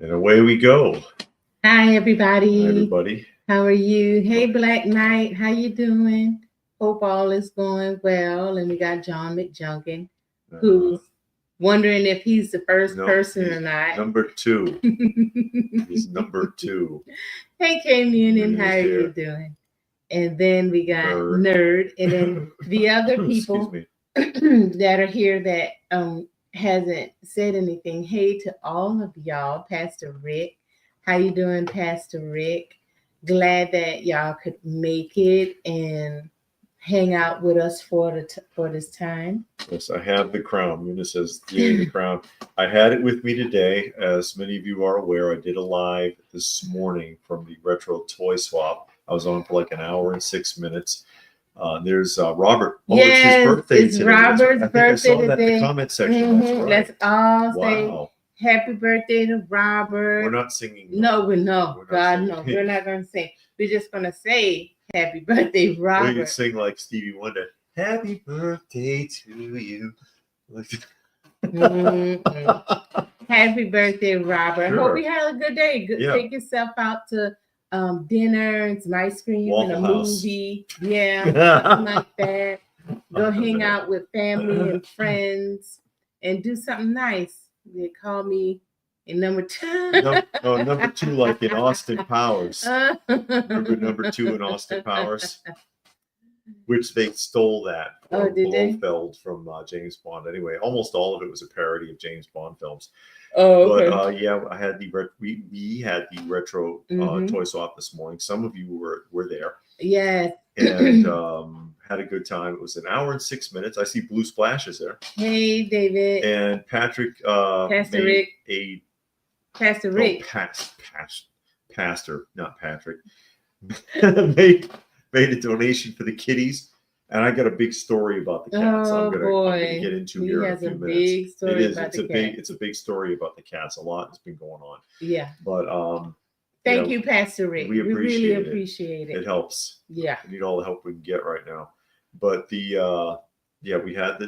And away we go. Hi, everybody. Hi, everybody. How are you? Hey, Black Knight. How you doing? Hope all is going well. And we got John McJunkin, who's wondering if he's the first person or not. Number 2. He's number 2. Hey, Kamian, how are you doing? And then we got Nerd. And then the other people that are here that hasn't said anything. Hey to all of y'all. Pastor Rick. How you doing, Pastor Rick? Glad that y'all could make it and hang out with us for this time. Yes, I have the crown. Mina says, yay, the crown. I had it with me today. As many of you are aware, I did a live this morning from the Retro Toy Swap. I was on for like an hour and 6 minutes. There's Robert. Oh, yes, it's his birthday today. Robert's birthday I saw that today. in the comment section. That's right. Let's all say happy birthday to Robert. We're not singing. No. We're not going to sing. We're just going to say happy birthday, Robert. We can sing like Stevie Wonder. Happy birthday to you. Happy birthday, Robert. Sure. Hope you had a good day. Take yourself out to dinner and some ice cream and a movie. Yeah, something like that. Go hang out with family and friends and do something nice. They call me in number 2. Number 2, like in Austin Powers. Remember number 2 in Austin Powers? Which they stole that from Blofeld from James Bond. Anyway, almost all of it was a parody of James Bond films. Oh, okay. But I had we had the retro toy swap this morning. Some of you were there. Yes. And had a good time. It was an hour and 6 minutes. I see blue splashes there. Hey, David. And Patrick Pastor Rick. Pastor Rick. Pastor, not Patrick. made a donation for the kitties. And I got a big story about the cats. I'm gonna get into here in a few minutes. Big story about the cats. It's a big story about the cats. A lot has been going on. Yeah. But thank you, Pastor Rick. We really appreciate it. It helps. Yeah. We need all the help we can get right now. But we had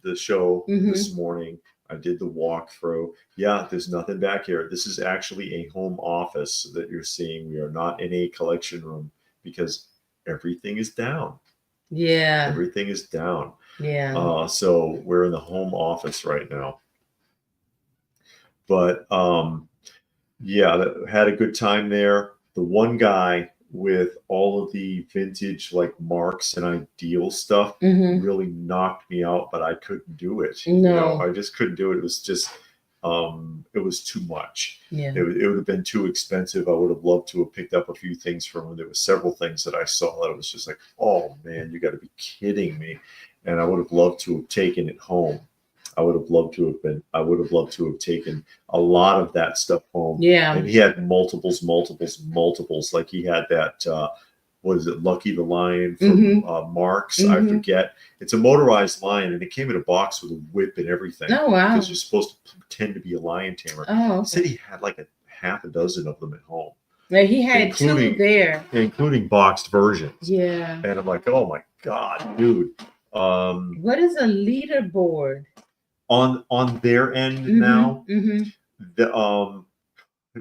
the show this morning. I did the walkthrough. Yeah, there's nothing back here. This is actually a home office that you're seeing. We are not in a collection room because everything is down. Yeah. Everything is down. Yeah. So we're in the home office right now. But had a good time there. The one guy with all of the vintage like Marks and Ideal stuff really knocked me out, but I couldn't do it. No. I just couldn't do it. It was just it was too much. Yeah. It would have been too expensive. I would have loved to have picked up a few things from him. There were several things that I saw that was just like, oh man, you got to be kidding me. And I would have loved to have taken it home. I would have loved to have taken a lot of that stuff home. Yeah. And he had multiples. Like he had that, what is it, Lucky the Lion from Marks? I forget. It's a motorized lion, and it came in a box with a whip and everything. Oh, wow. Because you're supposed to pretend to be a lion tamer. Oh, okay. He said he had like a half a dozen of them at home. Yeah, he had 2 there. Including boxed versions. Yeah. And I'm like, oh my God, dude. What is a leaderboard? On their end now, the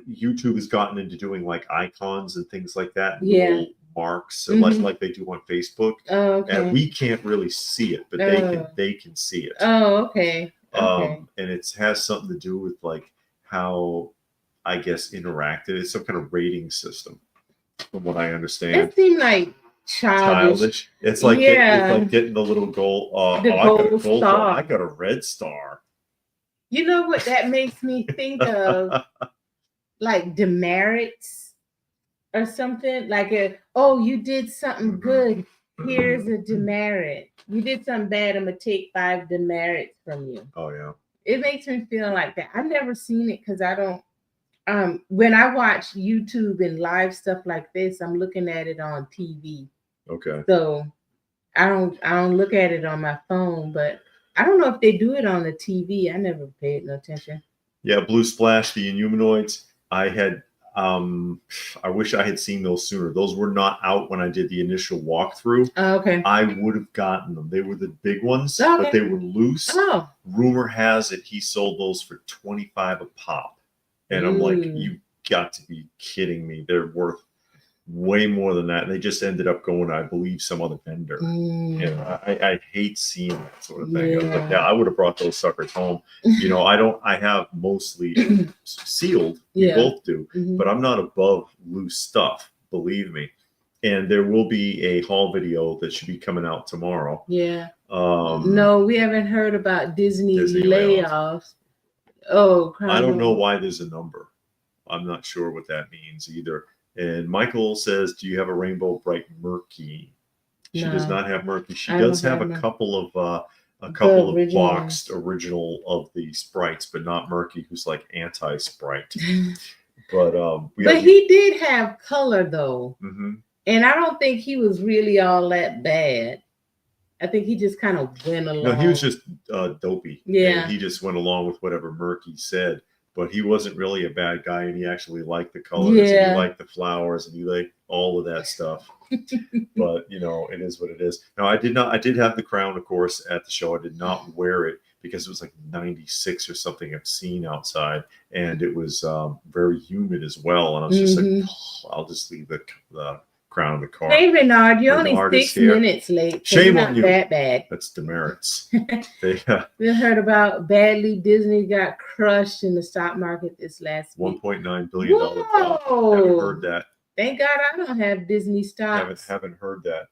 YouTube has gotten into doing like icons and things like that. Yeah. Marks like they do on Facebook. Oh, okay. And we can't really see it, but they can see it. Oh, okay. And it has something to do with like how I guess interactive. It's some kind of rating system, from what I understand. It seemed like childish. It's like getting the little gold. I got a gold star. I got a red star. You know what that makes me think of? Like demerits or something. Like you did something good. Here's a demerit. You did something bad. I'm gonna take 5 demerits from you. Oh yeah. It makes me feel like that. I've never seen it because I don't. When I watch YouTube and live stuff like this, I'm looking at it on TV. Okay. So I don't look at it on my phone, but I don't know if they do it on the TV. I never paid no attention. Yeah, Blue Splash, the Inhumanoids. I had. I wish I had seen those sooner. Those were not out when I did the initial walkthrough. Oh, okay. I would have gotten them. They were the big ones, but they were loose. Oh. Rumor has it he sold those for $25 a pop. And I'm like, you got to be kidding me. They're worth way more than that. And they just ended up going to, I believe, some other vendor. I hate seeing that sort of thing. Yeah. I would have brought those suckers home. I have mostly sealed. We both do. But I'm not above loose stuff, believe me. And there will be a haul video that should be coming out tomorrow. Yeah. No, we haven't heard about Disney layoffs. Oh, I don't know why there's a number. I'm not sure what that means either. And Michael says, do you have a Rainbow Bright Murky? She does not have Murky. She does have a couple of boxed original of the sprites, but not Murky, who's like anti-sprite. But he did have color though. And I don't think he was really all that bad. I think he just kind of went along. No, he was just dopey. Yeah. And he just went along with whatever Murky said. But he wasn't really a bad guy, and he actually liked the colors, and he liked the flowers, and he liked all of that stuff. But it is what it is. Now, I did have the crown, of course, at the show. I did not wear it because it was like 96 or something obscene outside, and it was very humid as well. And I was just like, I'll just leave the crown in the car. Hey, Renard, you're only 6 minutes late. Shame on you. That bad. That's demerits. We heard about badly Disney got crushed in the stock market this last week. $1.9 billion drop. Haven't heard that. Thank God I don't have Disney stocks. Haven't heard that.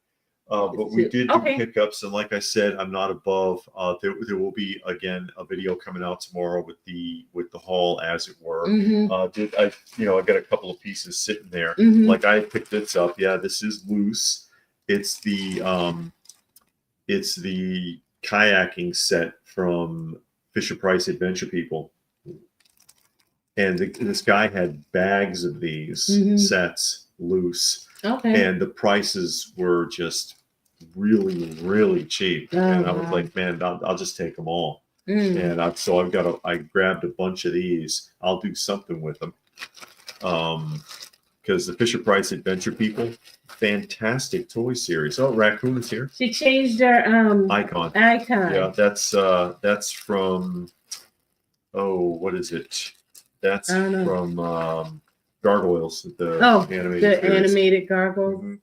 But we did do pickups, and like I said, I'm not above. There will be again a video coming out tomorrow with the haul, as it were. I got a couple of pieces sitting there. Like I picked this up. Yeah, this is loose. It's the kayaking set from Fisher-Price Adventure People, and this guy had bags of these sets loose. Okay. And the prices were just really, really cheap. And I was like, man, I'll just take them all. And I grabbed a bunch of these. I'll do something with them. Because the Fisher-Price Adventure People, fantastic toy series. Oh, Raccoon is here. She changed her icon. Yeah, that's from what is it? That's from Gargoyles, the animated Gargoyles.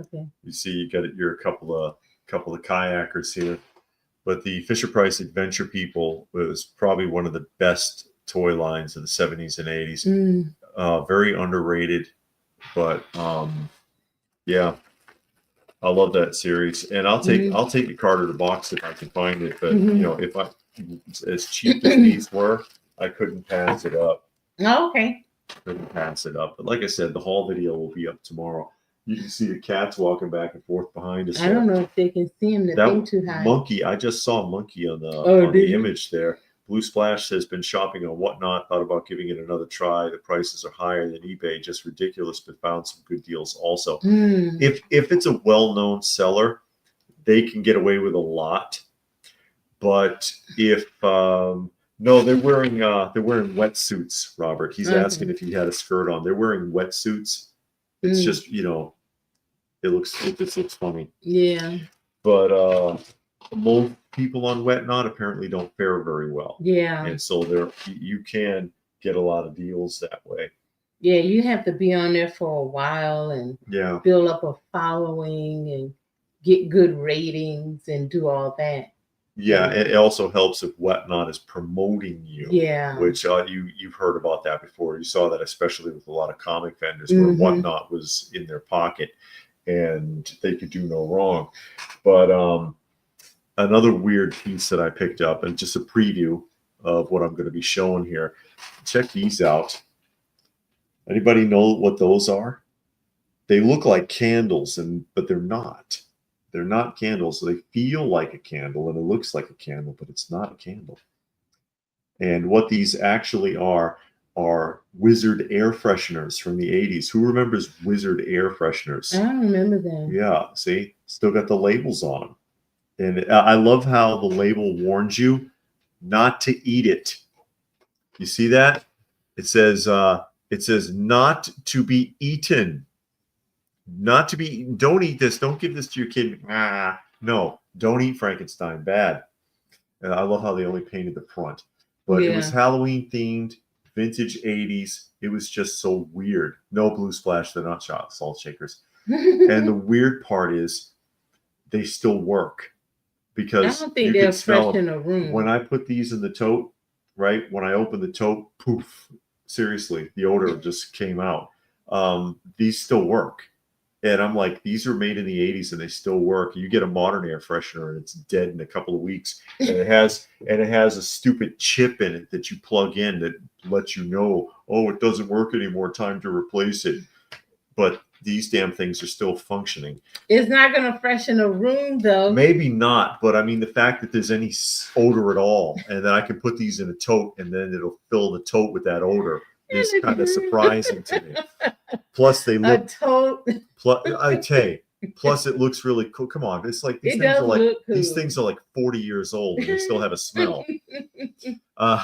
Okay. You see, you're a couple of kayakers here, but the Fisher-Price Adventure People was probably one of the best toy lines of the 70s and 80s. Very underrated, but yeah, I love that series, and I'll take the card or the box if I can find it. But if as cheap as these were, I couldn't pass it up. Oh, okay. Couldn't pass it up. But like I said, the haul video will be up tomorrow. You can see the cats walking back and forth behind us. I don't know if they can see him. The thing too high. Monkey, I just saw a monkey on the image there. Blue Splash has been shopping on Whatnot. Thought about giving it another try. The prices are higher than eBay. Just ridiculous, but found some good deals also. If it's a well-known seller, they can get away with a lot. But if no, they're wearing wetsuits, Robert. He's asking if he had a skirt on. They're wearing wetsuits. It's just, it just looks funny. Yeah. But most people on Whatnot apparently don't fare very well. Yeah. And so you can get a lot of deals that way. Yeah, you have to be on there for a while and build up a following and get good ratings and do all that. Yeah, it also helps if Whatnot is promoting you. Yeah. Which you've heard about that before. You saw that especially with a lot of comic vendors where Whatnot was in their pocket and they could do no wrong. But another weird piece that I picked up, and just a preview of what I'm going to be showing here. Check these out. Anybody know what those are? They look like candles, but they're not. They're not candles. They feel like a candle and it looks like a candle, but it's not a candle. And what these actually are Wizard air fresheners from the 80s. Who remembers Wizard air fresheners? I don't remember them. Yeah, see, still got the labels on them. And I love how the label warns you not to eat it. You see that? It says not to be eaten. Not to be eaten. Don't eat this. Don't give this to your kid. No, don't eat Frankenstein. Bad. And I love how they only painted the front. But it was Halloween themed, vintage 80s. It was just so weird. No blue splash. They're not salt shakers. And the weird part is they still work. Because I don't think they're fresh in a room. When I put these in the tote, right? When I open the tote, poof. Seriously, the odor just came out. These still work. And I'm like, these are made in the 80s and they still work. You get a modern air freshener and it's dead in a couple of weeks. And it has a stupid chip in it that you plug in that lets you know, oh, it doesn't work anymore. Time to replace it. But these damn things are still functioning. It's not going to freshen a room, though. Maybe not, but I mean, the fact that there's any odor at all, and then I can put these in a tote, and then it'll fill the tote with that odor is kind of surprising to me. Plus, they look. A tote. Plus, it looks really cool. Come on, it's like these things are like cool. These things are like 40 years old, and they still have a smell. I'm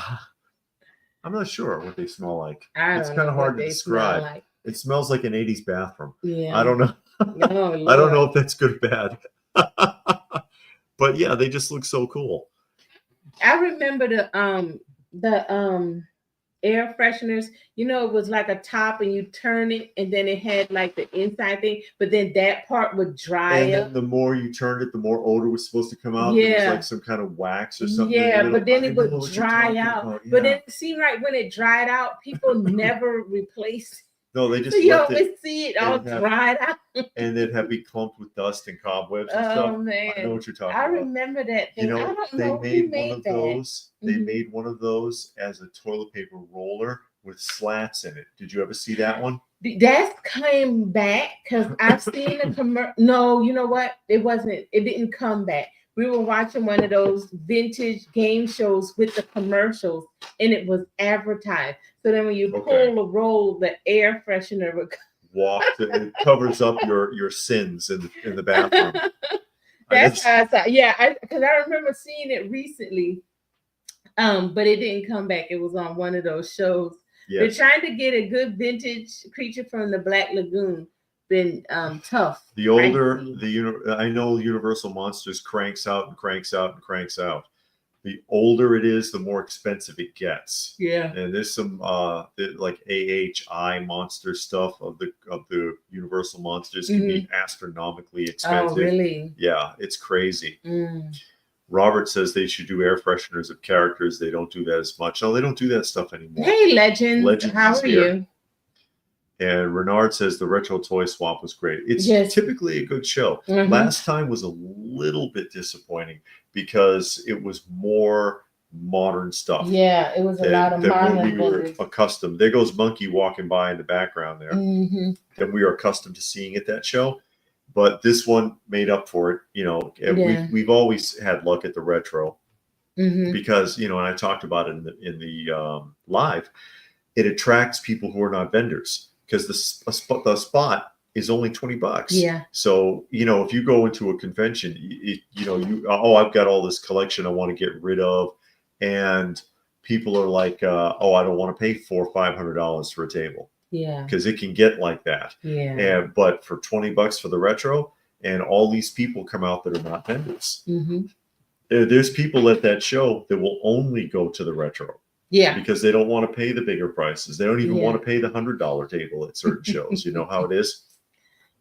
not sure what they smell like. It's kind of hard to describe. Like. It smells like an 80s bathroom. Yeah. I don't know. Oh, I don't know if that's good or bad. But yeah, they just look so cool. I remember the air fresheners. You know, it was like a top and you turn it and then it had like the inside thing, but then that part would dry up. And the more you turned it, the more odor was supposed to come out. Yeah. It was like some kind of wax or something. Yeah, but then it would dry out. Yeah. But it seemed like when it dried out, people never replaced it. No, they just you always see it all dried out. And it'd be clumped with dust and cobwebs and stuff. Man. I know what you're talking about. I remember that thing. You know, I don't know who made one of those. They made one of those as a toilet paper roller with slats in it. Did you ever see that one? That came back because I've seen a commercial. No, you know what? It wasn't. It didn't come back. We were watching one of those vintage game shows with the commercials, and it was advertised. So then when you pull a roll, the air freshener would it covers up your sins in the bathroom. That's how I saw. Yeah, because I remember seeing it recently, but it didn't come back. It was on one of those shows. Yes. They're trying to get a good vintage creature from the Black Lagoon. Been tough. The older I know Universal Monsters cranks out and cranks out and cranks out. The older it is, the more expensive it gets. Yeah. And there's some like AHI monster stuff of the Universal Monsters can be astronomically expensive. Oh, really? Yeah, it's crazy. Robert says they should do air fresheners of characters. They don't do that as much. No, they don't do that stuff anymore. Hey, Legend. How are you? And Renard says the retro toy swap was great. It's typically a good show. Last time was a little bit disappointing because it was more modern stuff. Yeah, it was a lot of modern. When we were accustomed. There goes Monkey walking by in the background there. That we are accustomed to seeing at that show. But this one made up for it. You know, we've always had luck at the retro because, you know, and I talked about it in the live, it attracts people who are not vendors. Because the spot is only $20. Yeah. So, you know, if you go into a convention, I've got all this collection I want to get rid of. And people are like, I don't want to pay $400 or $500 for a table. Yeah. Because it can get like that. Yeah. But for $20 for the retro, and all these people come out that are not vendors. There's people at that show that will only go to the retro. Yeah. Because they don't want to pay the bigger prices. They don't even want to pay the $100 table at certain shows. You know how it is?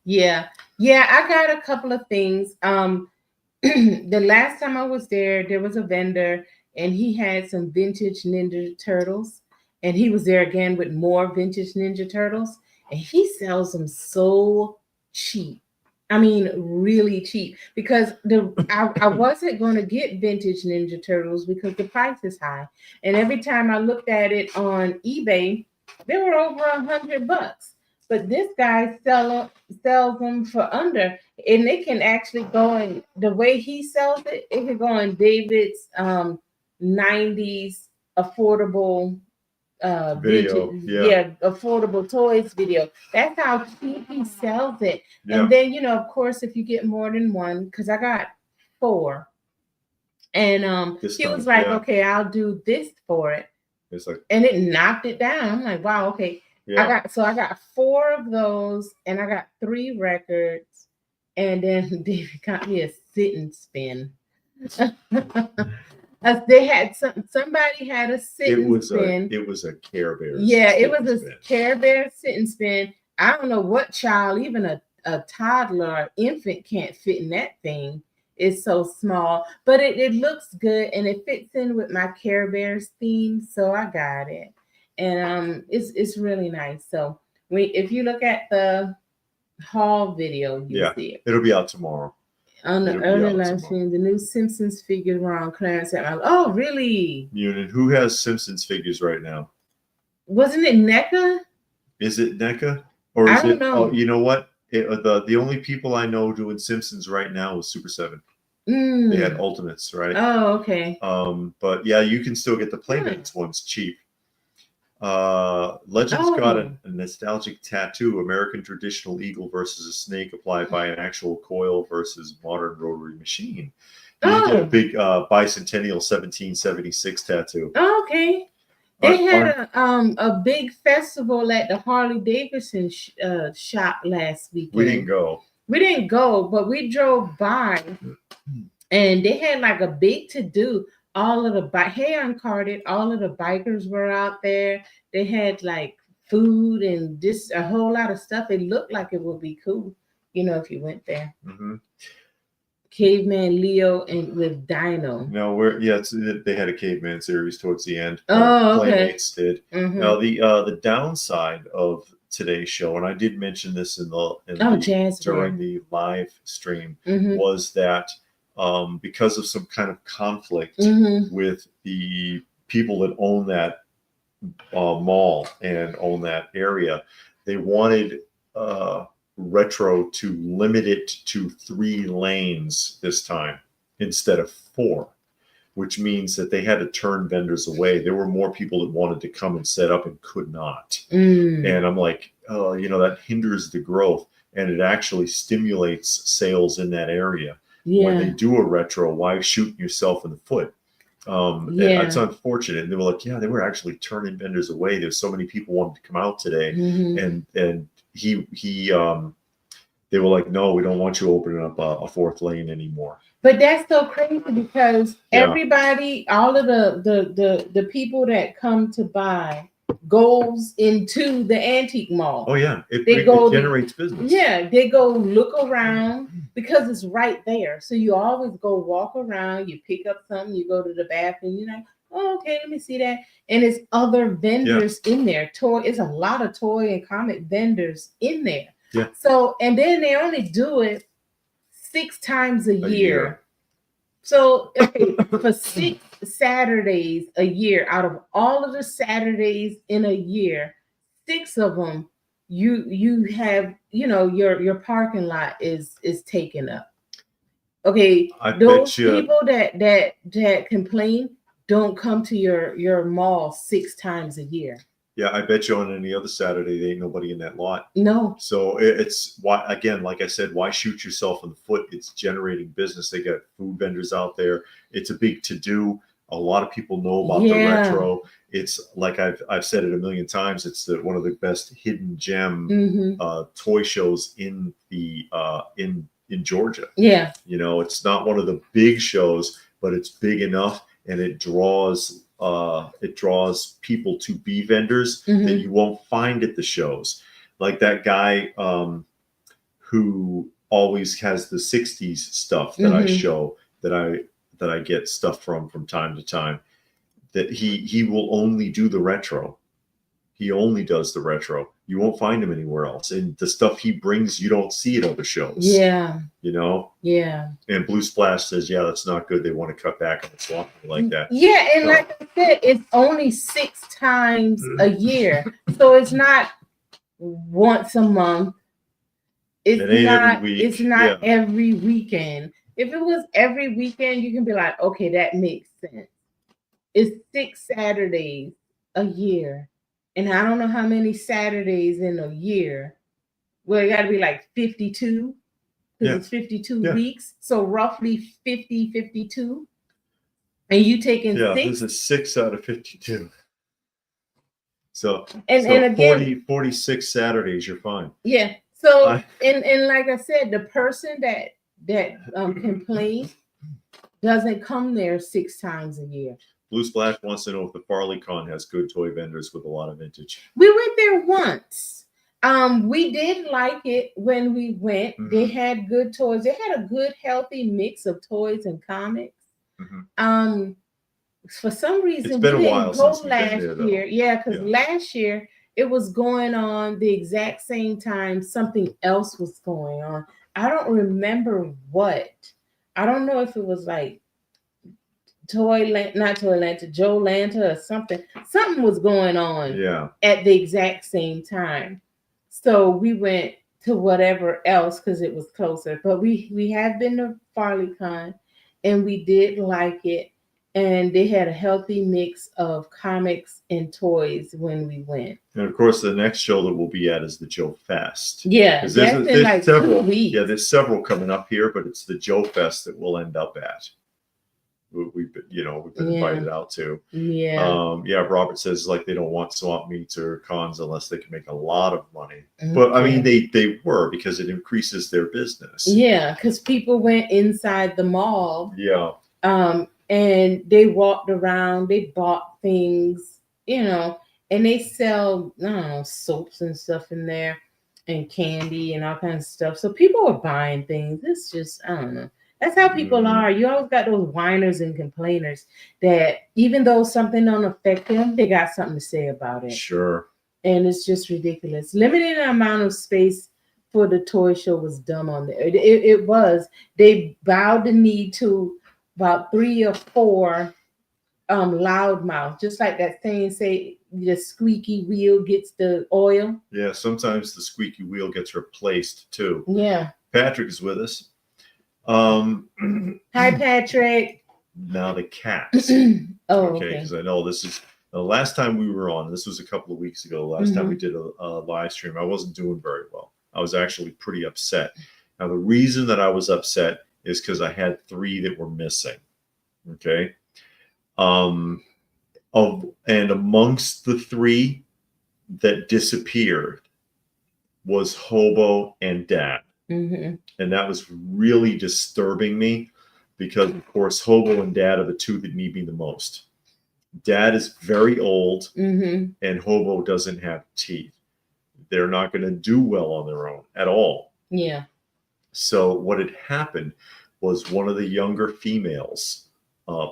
Yeah. Yeah, I got a couple of things. The last time I was there was a vendor and he had some vintage Ninja Turtles. And he was there again with more vintage Ninja Turtles. And he sells them so cheap. I mean, really cheap, because I wasn't going to get vintage Ninja Turtles because the price is high. And every time I looked at it on eBay, they were over $100. But this guy sells them for under, and it can actually go in the way he sells it. It can go in David's 90s affordable video. Affordable toys video. That's how cheap he sells it. Yeah. And then, of course, if you get more than one, because I got 4, and he was like, okay, I'll do this for it. It's like, and it knocked it down. I'm like, wow, okay. Yeah. I got 4 of those, and I got 3 records, and then David got me a sit and spin. They had somebody had a sit and spin. It was a Care Bear. Yeah, it was a Care Bear sit and spin. I don't know what child, even a toddler or infant, can't fit in that thing. It's so small, but it looks good, and it fits in with my Care Bears theme, so I got it. And it's really nice. So if you look at the haul video, you see it. It'll be out tomorrow. On the early live stream, the new Simpsons figures were on clearance. Oh, really? Munin, who has Simpsons figures right now? Wasn't it NECA? Is it NECA? Or is I don't know. Oh, you know what? The only people I know doing Simpsons right now is Super 7. They had Ultimates, right? Oh, okay. But yeah, you can still get the Playmates ones cheap. Legends got a nostalgic tattoo: American traditional eagle versus a snake applied by an actual coil versus modern rotary machine. You get a big bicentennial 1776 tattoo. Oh, okay. They had a big festival at the Harley Davidson shop last weekend. We didn't go, but we drove by, and they had like a big to do. All of the uncarded, all of the bikers were out there. They had like food and just a whole lot of stuff. It looked like it would be cool, if you went there. Mm-hmm. Caveman Leo and with Dino. No, they had a Caveman series towards the end. Oh, okay. Playmates did. Mm-hmm. Now the downside of today's show, and I did mention this during the live stream, was that because of some kind of conflict with the people that own that mall and own that area, they wanted Retro to limit it to 3 lanes this time instead of 4, which means that they had to turn vendors away. There were more people that wanted to come and set up and could not. And I'm like, that hinders the growth, and it actually stimulates sales in that area. Yeah. When they do a retro, why shooting yourself in the foot? It's unfortunate. And they were like, they were actually turning vendors away. There's so many people wanted to come out today, and they were like, no, we don't want you opening up a 4th lane anymore. But that's so crazy because everybody, all of the people that come to buy goes into the antique mall. Oh yeah, it generates business. Yeah, they go look around because it's right there. So you always go walk around, you pick up something, you go to the bathroom, you're like, oh, okay, let me see that. And it's other vendors in there. It's a lot of toy and comic vendors in there. Yeah. So, and then they only do it 6 times a year. So for 6 Saturdays a year, out of all of the Saturdays in a year, 6 of them you have, your parking lot is taken up. Okay, those people that complain don't come to your mall 6 times a year. Yeah, I bet you on any other Saturday, there ain't nobody in that lot. No. So it's why, again, like I said, why shoot yourself in the foot? It's generating business. They got food vendors out there. It's a big to-do. A lot of people know about the retro. It's like I've said it a million times. It's one of the best hidden gem toy shows in Georgia. Yeah. It's not one of the big shows, but it's big enough, and it draws people to be vendors that you won't find at the shows. Like that guy who always has the 60s stuff that I show, that I get stuff from time to time, that he will only do the retro. He only does the retro. You won't find him anywhere else. And the stuff he brings, you don't see at other shows. Yeah. Yeah. And Blue Splash says, that's not good. They want to cut back on the swap like that. Yeah. And like I said, it's only 6 times a year. So it's not once a month. It's not every weekend. If it was every weekend, you can be like, okay, that makes sense. It's 6 Saturdays a year. And I don't know how many Saturdays in a year. Well, it got to be like 52 because it's 52 weeks. So roughly 50, 52. And you taking 6? This is 6 out of 52. So, and again, 46 Saturdays, you're fine. Yeah. So, and like I said, the person that complains doesn't come there 6 times a year. Blue Splash wants to know if the FarleyCon has good toy vendors with a lot of vintage. We went there once. We did like it when we went. Mm-hmm. They had good toys. They had a good, healthy mix of toys and comics. Mm-hmm. For some reason, it's been a while since we've last been there, year. Yeah, because last year it was going on the exact same time something else was going on. I don't remember what. I don't know if it was like Joe Lanta or something. Something was going on at the exact same time. So we went to whatever else because it was closer. But we have been to FarleyCon and we did like it. And they had a healthy mix of comics and toys when we went. And of course, the next show that we'll be at is the Joe Fest. Yeah, there's like several. Yeah, there's several coming up here, but it's the Joe Fest that we'll end up at. We've been invited out to. Yeah. Robert says like they don't want swap meets or cons unless they can make a lot of money. Okay. But I mean, they were because it increases their business. Yeah, because people went inside the mall. Yeah. And they walked around, they bought things, and they sell, I don't know, soaps and stuff in there and candy and all kinds of stuff. So people were buying things. It's just, I don't know. That's how people are. You always got those whiners and complainers that even though something don't affect them, they got something to say about it. Sure. And it's just ridiculous. Limiting the amount of space for the toy show was dumb on there. It was. They bowed the knee to about 3 or 4 loudmouth, just like that saying, say the squeaky wheel gets the oil. Yeah, sometimes the squeaky wheel gets replaced too. Yeah. Patrick is with us. Hi, Patrick. Now the cats. Okay, because I know this is the last time we were on. This was a couple of weeks ago. Last time we did a live stream, I wasn't doing very well. I was actually pretty upset. Now the reason that I was upset is because I had 3 that were missing. Okay. And amongst the 3 that disappeared was Hobo and Dad. Mm-hmm. And that was really disturbing me because, of course, Hobo and Dad are the 2 that need me the most. Dad is very old and Hobo doesn't have teeth. They're not going to do well on their own at all. Yeah. So what had happened was one of the younger females,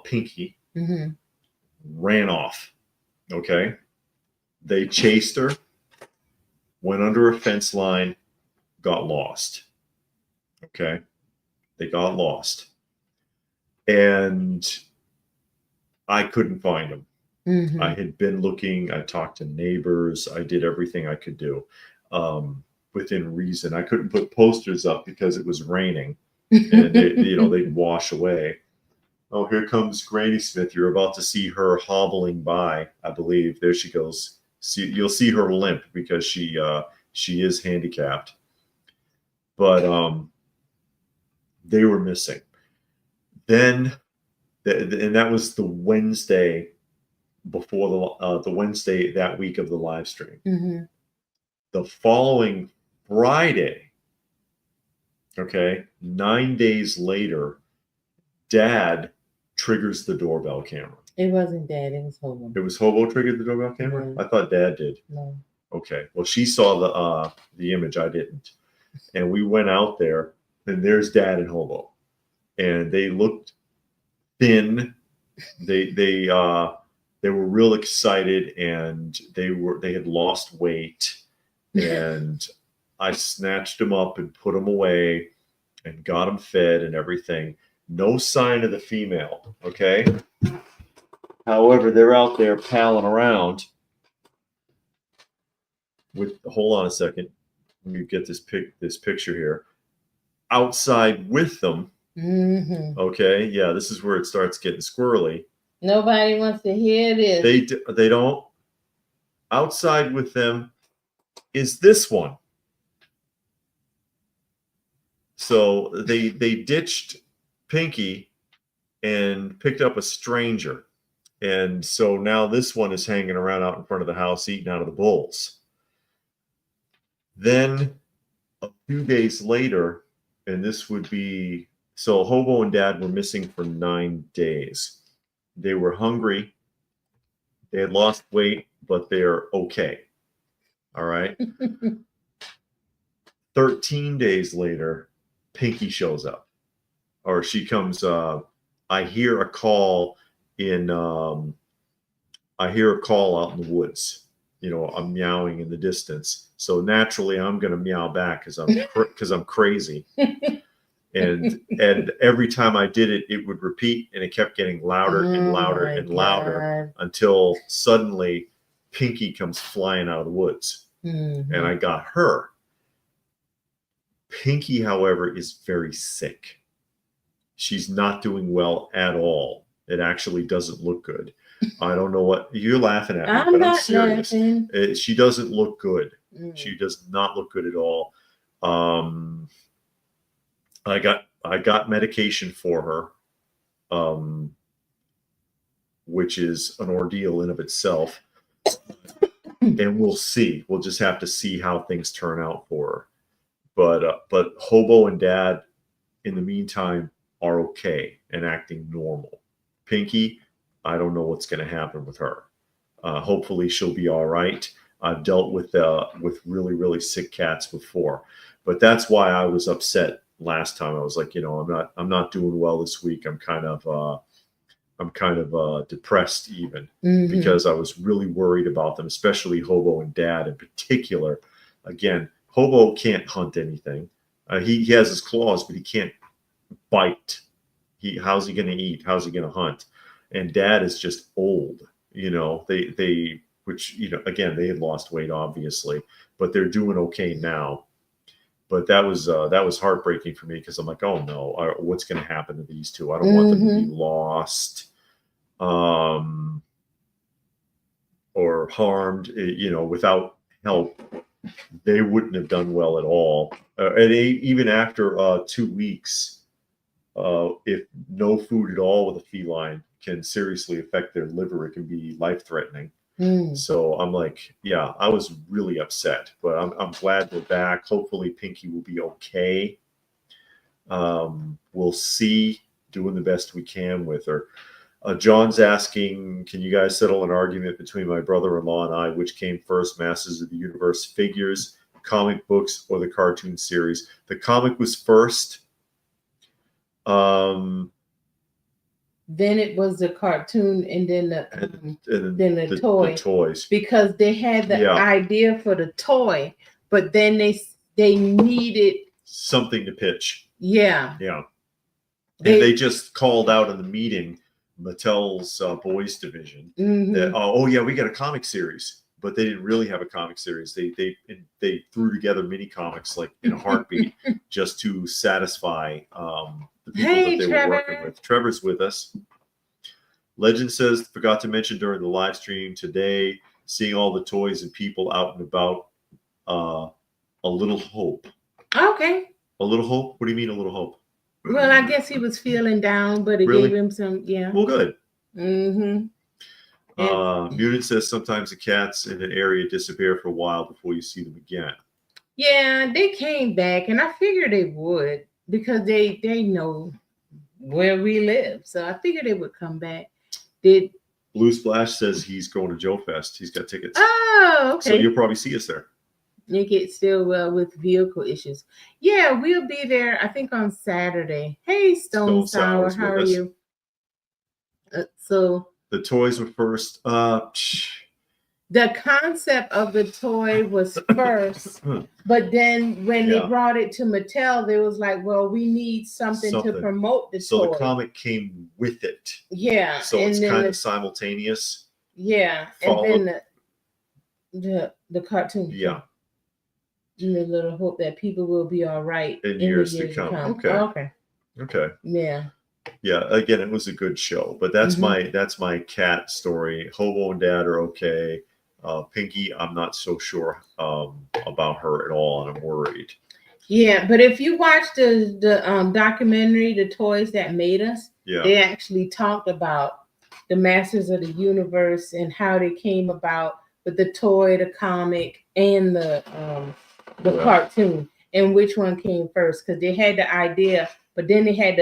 Pinky, ran off. Okay. They chased her, went under a fence line, got lost. Okay. They got lost. And I couldn't find them. Mm-hmm. I had been looking. I talked to neighbors. I did everything I could do within reason. I couldn't put posters up because it was raining. And they'd wash away. Oh, here comes Granny Smith. You're about to see her hobbling by, I believe. There she goes. You'll see her limp because she is handicapped. But they were missing. Then, and that was the Wednesday before the Wednesday that week of the live stream. Mm-hmm. The following Friday. Okay, 9 days later, Dad triggers the doorbell camera. It wasn't Dad, it was Hobo. It was Hobo triggered the doorbell camera? No. I thought Dad did. No. Okay, well, she saw the image, I didn't. And we went out there, and there's Dad and Hobo. And they looked thin. They were real excited, and they had lost weight. And I snatched them up and put them away and got them fed and everything. No sign of the female, okay? However, they're out there palling around. hold on a second. Let me get this picture here. Outside with them. Mm-hmm. Okay, yeah, this is where it starts getting squirrely. Nobody wants to hear this. They don't. Outside with them is this one. So they ditched Pinky and picked up a stranger. And so now this one is hanging around out in front of the house eating out of the bowls. Then a few days later, and this would be, so Hobo and Dad were missing for 9 days. They were hungry. They had lost weight, but they're okay. All right. 13 days later, Pinky shows up. Or she comes, I hear a call out in the woods. I'm meowing in the distance. So naturally, I'm going to meow back because I'm crazy. And every time I did it, it would repeat, and it kept getting louder and louder and louder until suddenly Pinky comes flying out of the woods. Mm-hmm. And I got her. Pinky, however, is very sick. She's not doing well at all. It actually doesn't look good. I don't know what you're laughing at, me, but I'm serious. She doesn't look good. Mm. She does not look good at all. I got medication for her, which is an ordeal in of itself. And we'll see. We'll just have to see how things turn out for her. But Hobo and Dad, in the meantime, are okay and acting normal. Pinky, I don't know what's going to happen with her. Hopefully she'll be all right. I've dealt with really, really sick cats before, but that's why I was upset last time. I was like, I'm not doing well this week. I'm kind of depressed even, mm-hmm. because I was really worried about them, especially Hobo and Dad in particular. Again, Hobo can't hunt anything. He has his claws, but he can't bite. How's he going to eat? How's he going to hunt? And Dad is just old. Which again, they had lost weight obviously, but they're doing okay now. But that was heartbreaking for me because I'm like, oh no, what's going to happen to these two? I don't want them to be lost, or harmed. Without help, they wouldn't have done well at all. And even after 2 weeks, if no food at all with a feline can seriously affect their liver, it can be life-threatening. Mm. So I'm like, yeah, I was really upset, but I'm glad they're back. Hopefully Pinky will be okay. We'll see, doing the best we can with her. John's asking, can you guys settle an argument between my brother-in-law and I? Which came first, Masters of the Universe figures, comic books, or the cartoon series? The comic was first. Then it was the cartoon, and then the toy. The toys, because they had the idea for the toy, but then they needed something to pitch. Yeah. And they just called out in the meeting, Mattel's boys division, mm-hmm. that we got a comic series, but they didn't really have a comic series. They threw together mini comics like in a heartbeat just to satisfy the people that they were working with. Trevor's with us. Legend says, forgot to mention during the live stream today, seeing all the toys and people out and about, a little hope. Okay. A little hope? What do you mean a little hope? Well, I guess he was feeling down, but it gave him some, Well, good. Mm-hmm. Mutant says sometimes the cats in an area disappear for a while before you see them again. Yeah, they came back, and I figured they would because they know where we live. So I figured they would come back. Blue Splash says he's going to Joe Fest. He's got tickets. Oh, okay. So you'll probably see us there. You get still well with vehicle issues. Yeah, we'll be there, I think, on Saturday. Hey, Stone Sour, how are you? So the toys were first. The concept of the toy was first, but then when they brought it to Mattel, they was like, well, we need something to promote the toy. So the comic came with it. Yeah. So it's kind of simultaneous. Yeah. And then The cartoon. Yeah. In the little hope that people will be all right in years to come. Okay. Oh, okay. Okay. Yeah. Yeah. Again, it was a good show, but that's my cat story. Hobo and Dad are okay. Pinky, I'm not so sure about her at all, and I'm worried. Yeah, but if you watch the documentary, The Toys That Made Us, they actually talked about the Masters of the Universe and how they came about with the toy, the comic, and the cartoon, and which one came first, because they had the idea, but then they had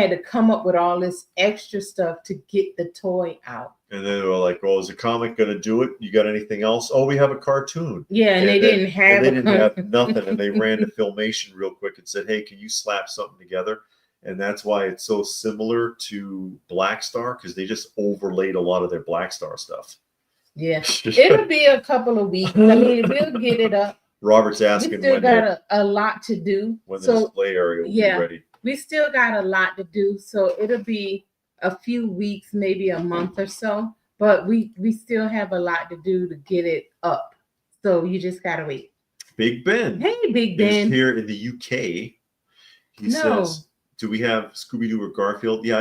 to come up with all this extra stuff to get the toy out. And then they were like, "Well, is the comic going to do it? You got anything else? Oh, we have a cartoon." Yeah, and they didn't have nothing, and they ran to Filmation real quick and said, "Hey, can you slap something together?" And that's why it's so similar to Black Star, because they just overlaid a lot of their Black Star stuff. Yeah, it'll be a couple of weeks. I mean, we'll get it up. Robert's asking. We still got a lot to do. When the display area will be ready. We still got a lot to do, so it'll be a few weeks, maybe a month or so, but we still have a lot to do to get it up. So you just gotta wait. Big Ben. Hey, Big Ben. He's here in the UK. He says, "Do we have Scooby-Doo or Garfield?" Yeah,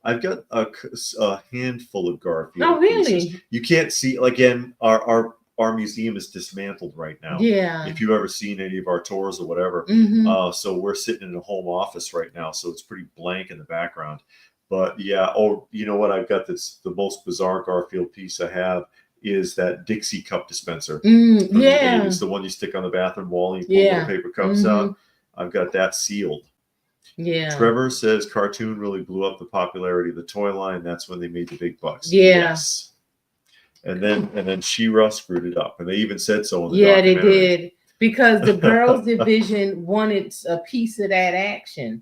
I've got a handful of Garfield. Oh, really? Pieces. You can't see. Again, our museum is dismantled right now. Yeah. If you've ever seen any of our tours or whatever. So we're sitting in a home office right now, so it's pretty blank in the background. But yeah, you know what? I've got the most bizarre Garfield piece I have is that Dixie cup dispenser. It's the one you stick on the bathroom wall and you pull the paper cups out. I've got that sealed. Yeah. Trevor says cartoon really blew up the popularity of the toy line. That's when they made the big bucks. Yeah. Yes. And then She-Ra screwed it up, and they even said so in the documentary. They did, because the girls division wanted a piece of that action.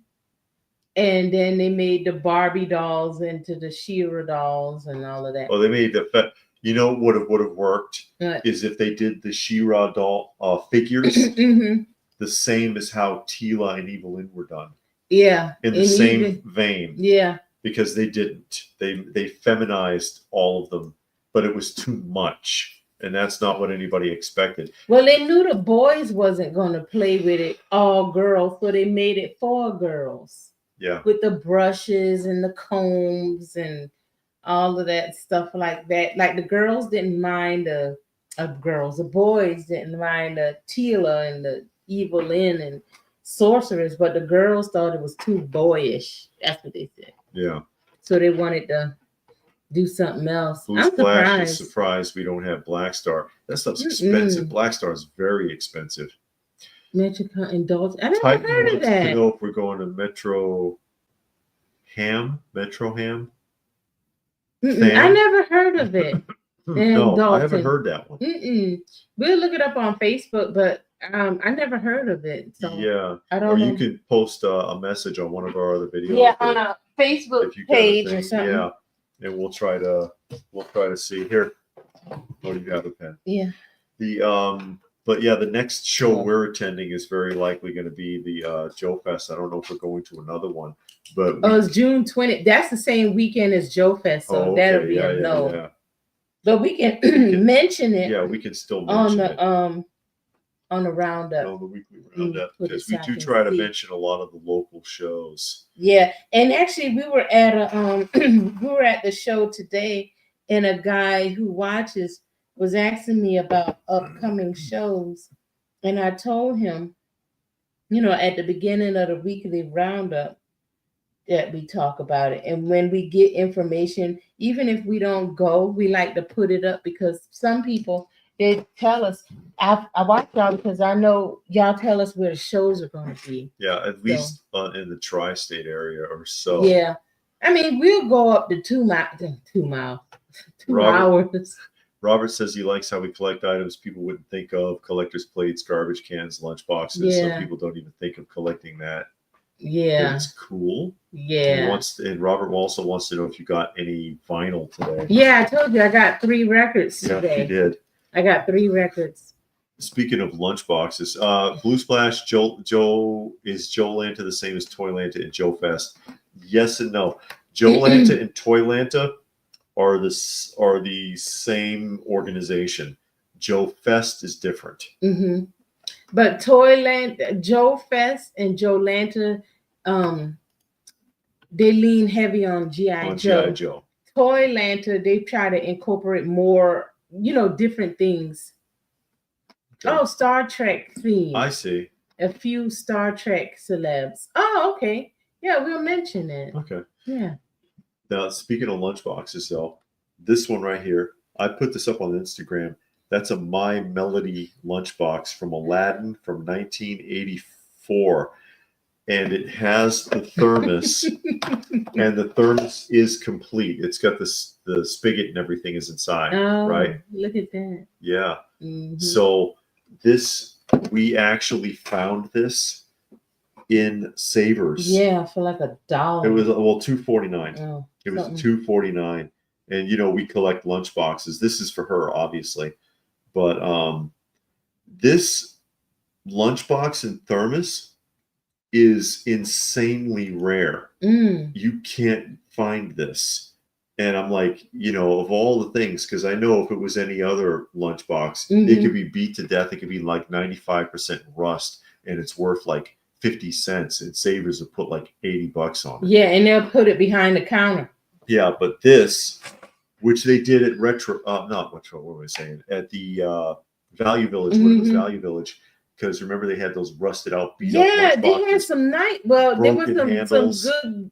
And then they made the Barbie dolls into the She-Ra dolls and all of that. Oh, they made the. You know what would have worked is if they did the She-Ra doll figures the same as how Tila and Evelyn were done. Yeah, in the same vein. Yeah, because they didn't. They feminized all of them, but it was too much, and that's not what anybody expected. Well, they knew the boys wasn't going to play with it all girls, so they made it for girls. Yeah. With the brushes and the combs and all of that stuff like that. Like the girls didn't mind the boys didn't mind the Tila and the Evelyn and Sorceress, but the girls thought it was too boyish. That's what they said. Yeah. So they wanted to do something else. Blue Splash is surprised we don't have Black Star. That stuff's expensive. Black Star is very expensive. Metricon Indulge. I never heard of that. To know if we're going to Metro Ham. I never heard of it. No, I haven't heard that one. We'll look it up on Facebook, but I never heard of it. So yeah, I don't know. You could post a message on one of our other videos. Yeah, on a Facebook page or something. Yeah, and we'll try to see here. Oh, you have a pen? Yeah. But yeah, the next show we're attending is very likely going to be the Joe Fest. I don't know if we're going to another one, but it's June 20th. That's the same weekend as Joe Fest, so that'll be a no. Yeah. But we can mention it. Yeah, we can still mention it on the roundup. On the weekly roundup, because we do try to mention a lot of the local shows. Yeah, and actually, we were at the show today, and a guy who watches was asking me about upcoming shows, and I told him, at the beginning of the weekly roundup that we talk about it, and when we get information, even if we don't go, we like to put it up, because some people, they tell us, I watch y'all because I know y'all tell us where the shows are going to be. Yeah, at least in the tri-state area or so. Yeah, I mean, we'll go up to 2 hours. Robert says he likes how we collect items people wouldn't think of: collector's plates, garbage cans, lunch boxes. Yeah. Some people don't even think of collecting that. Yeah, it's cool. Yeah, and Robert also wants to know if you got any vinyl today. Yeah, I told you I got 3 records today. Yeah, you did. I got 3 records. Speaking of lunch boxes, Blue Splash, Joe Lanta the same as Toy Lanta and Joe Fest? Yes and no. Joe Lanta and Toy Lanta are the same organization. Joe Fest is different. Mm-hmm. But Toyland, Joe Fest and Joe Lanta, they lean heavy on G.I. Joe. Toy Lanta, they try to incorporate more, different things. Okay. Oh, Star Trek theme. I see. A few Star Trek celebs. Oh, okay. Yeah, we'll mention it. Okay. Yeah. Now, speaking of lunchboxes, though, this one right here, I put this up on Instagram. That's a My Melody lunchbox from Aladdin from 1984. And it has the thermos, and the thermos is complete. It's got the spigot and everything is inside, right? Look at that. Yeah. Mm-hmm. So we actually found this in Savers. Yeah, for like $1. It was $2.49. Oh, it was $2.49, and we collect lunchboxes. This is for her, obviously, but this lunchbox and thermos is insanely rare. You can't find this. And I'm like, of all the things, because I know if it was any other lunchbox, it could be beat to death. It could be like 95% rust, and it's worth like 50 cents. And Savers have put like $80 on it. Yeah, and they'll put it behind the counter. Yeah, but this, which they did at not Retro, what was I saying? At the Value Village, when it was Value Village. Because remember they had those rusted out beat up lunchboxes. They had some there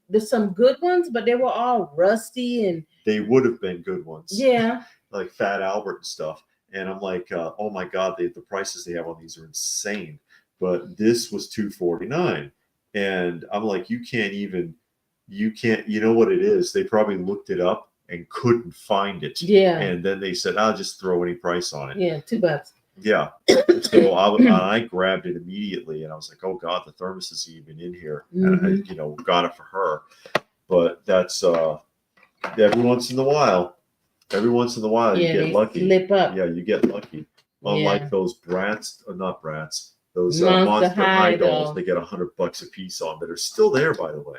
were some good ones, but they were all rusty, and they would have been good ones. Yeah. Like Fat Albert and stuff. And I'm like, oh my God, the prices they have on these are insane. But this was $2.49. And I'm like, you can't, you know what it is? They probably looked it up and couldn't find it. Yeah. And then they said, I'll just throw any price on it. Yeah, $2. Yeah. So I grabbed it immediately, and I was like, oh God, the thermos is even in here. And I, got it for her. But that's every once in a while you get lucky. Slip up. Yeah, you get lucky. Unlike those not brats, those Monster High dolls, they get $100 a piece on that are still there, by the way.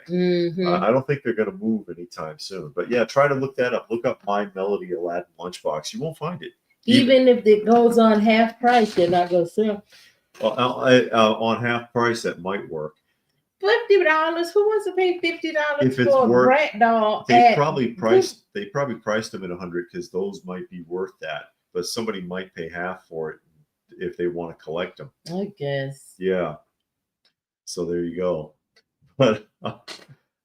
I don't think they're going to move anytime soon. But yeah, try to look that up. Look up My Melody Aladdin lunchbox. You won't find it. Even if it goes on half price, they're not going to sell. Well, on half price, that might work. $50. Who wants to pay $50 for a brat doll? They probably priced them at $100 because those might be worth that. But somebody might pay half for it if they want to collect them. I guess. Yeah. So there you go. But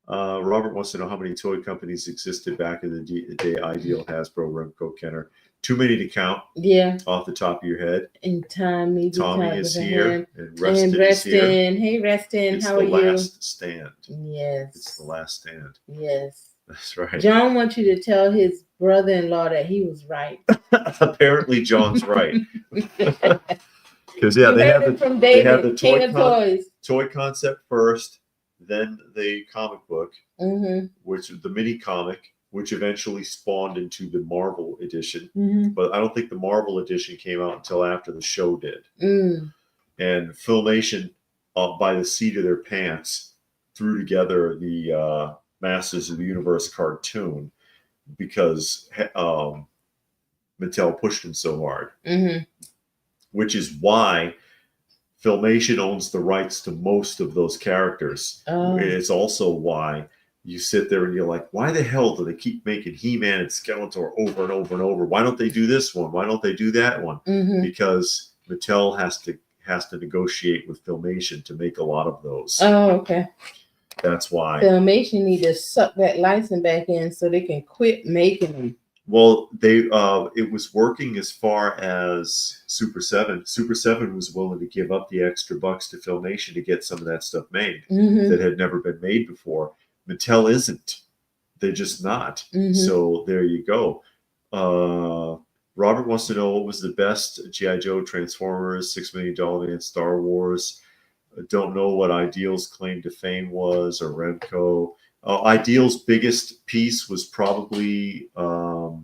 Robert wants to know how many toy companies existed back in the day. Ideal, Hasbro, Remco, Kenner. Too many to count. Yeah. Off the top of your head. And Tommy is here. And Reston is here. Hey, Reston, how are you? It's the last stand. Yes. It's the last stand. Yes. That's right. John wants you to tell his brother-in-law that he was right. Apparently, John's right. Because they have the toy concept first, then the comic book, which is the mini comic, which eventually spawned into the Marvel edition. But I don't think the Marvel edition came out until after the show did. And Filmation, by the seat of their pants, threw together the Masters of the Universe cartoon because Mattel pushed them so hard. Which is why Filmation owns the rights to most of those characters. It's also why you sit there and you're like, why the hell do they keep making He-Man and Skeletor over and over and over? Why don't they do this one? Why don't they do that one? Because Mattel has to negotiate with Filmation to make a lot of those. Oh, okay. That's why. Filmation need to suck that license back in so they can quit making them. Well, it was working as far as Super 7. Super 7 was willing to give up the extra bucks to Filmation to get some of that stuff made that had never been made before. Mattel isn't. They're just not. So there you go. Robert wants to know what was the best G.I. Joe, Transformers, $6 Million Man, Star Wars. I don't know what Ideal's claim to fame was, or Remco. Ideal's biggest piece was probably the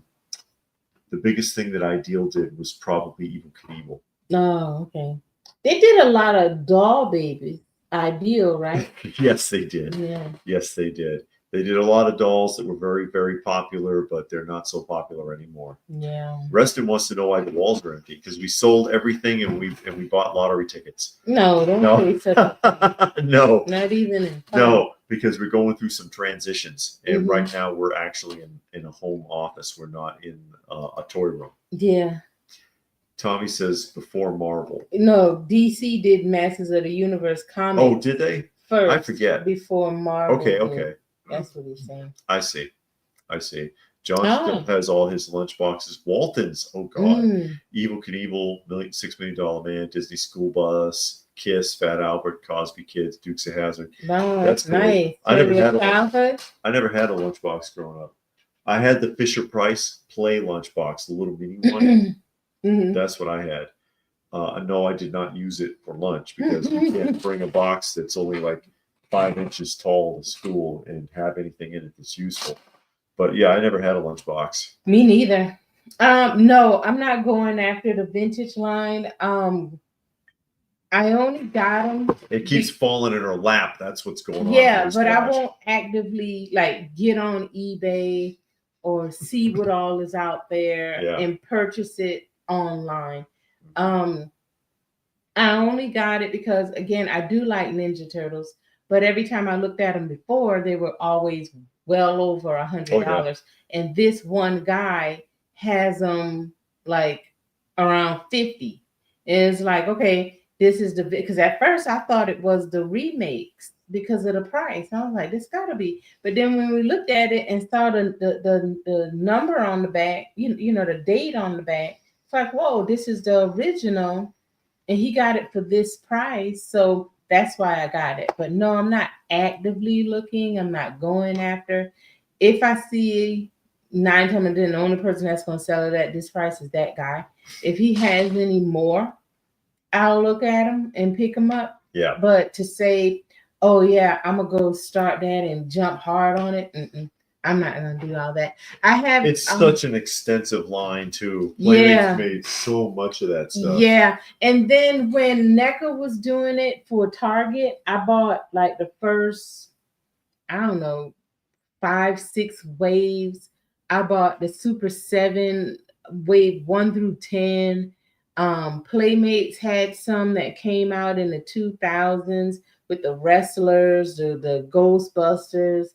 biggest thing that Ideal did was probably Evil Knievel. Oh, okay. They did a lot of doll babies. Ideal, right? Yes, they did. Yeah. Yes, they did. They did a lot of dolls that were very, very popular, but they're not so popular anymore. Yeah. Reston wants to know why the walls are empty because we sold everything and we bought lottery tickets. No, don't say such a thing. No, not even in no, because we're going through some transitions, and right now we're actually in a home office. We're not in a toy room. Yeah. Tommy says before Marvel. No, DC did Masters of the Universe comics. Oh, did they? First, I forget. Before Marvel. Okay. That's what he's saying. I see. John still has all his lunch boxes. Walton's, oh God. Evil Knievel, $6 Million Man, Disney School Bus, Kiss, Fat Albert, Cosby Kids, Dukes of Hazzard. Wow, that's cool. nice. I never had a lunchbox growing up. I had the Fisher Price Play lunchbox, the little mini one. That's what I had. No, I did not use it for lunch because you can't bring a box that's only like 5 inches tall to school and have anything in it that's useful. But yeah, I never had a lunchbox. Me neither. No, I'm not going after the vintage line. I only got them. It keeps falling in her lap. That's what's going on. Yeah, but I won't actively like get on eBay or see what all is out there and purchase it online. I only got it because, again, I do like Ninja Turtles, but every time I looked at them before, they were always well over $100. And this one guy has them like around 50. And it's like, okay, this is the, because at first I thought it was the remakes because of the price. I was like, this gotta be. But then when we looked at it and saw the number on the back, you know, the date on the back, it's like, whoa, this is the original. And he got it for this price. So that's why I got it. But no, I'm not actively looking. I'm not going after. If I see 9 times out of 10, the only person that's going to sell it at this price is that guy. If he has any more, I'll look at them and pick them up. Yeah. But to say, oh, yeah, I'm going to go start that and jump hard on it. I'm not going to do all that. It's such an extensive line too. Playmates made so much of that stuff. Yeah. And then when NECA was doing it for Target, I bought like the first, I don't know, 5, 6 waves. I bought the Super 7 wave 1 through 10. Playmates had some that came out in the 2000s with the wrestlers, the Ghostbusters,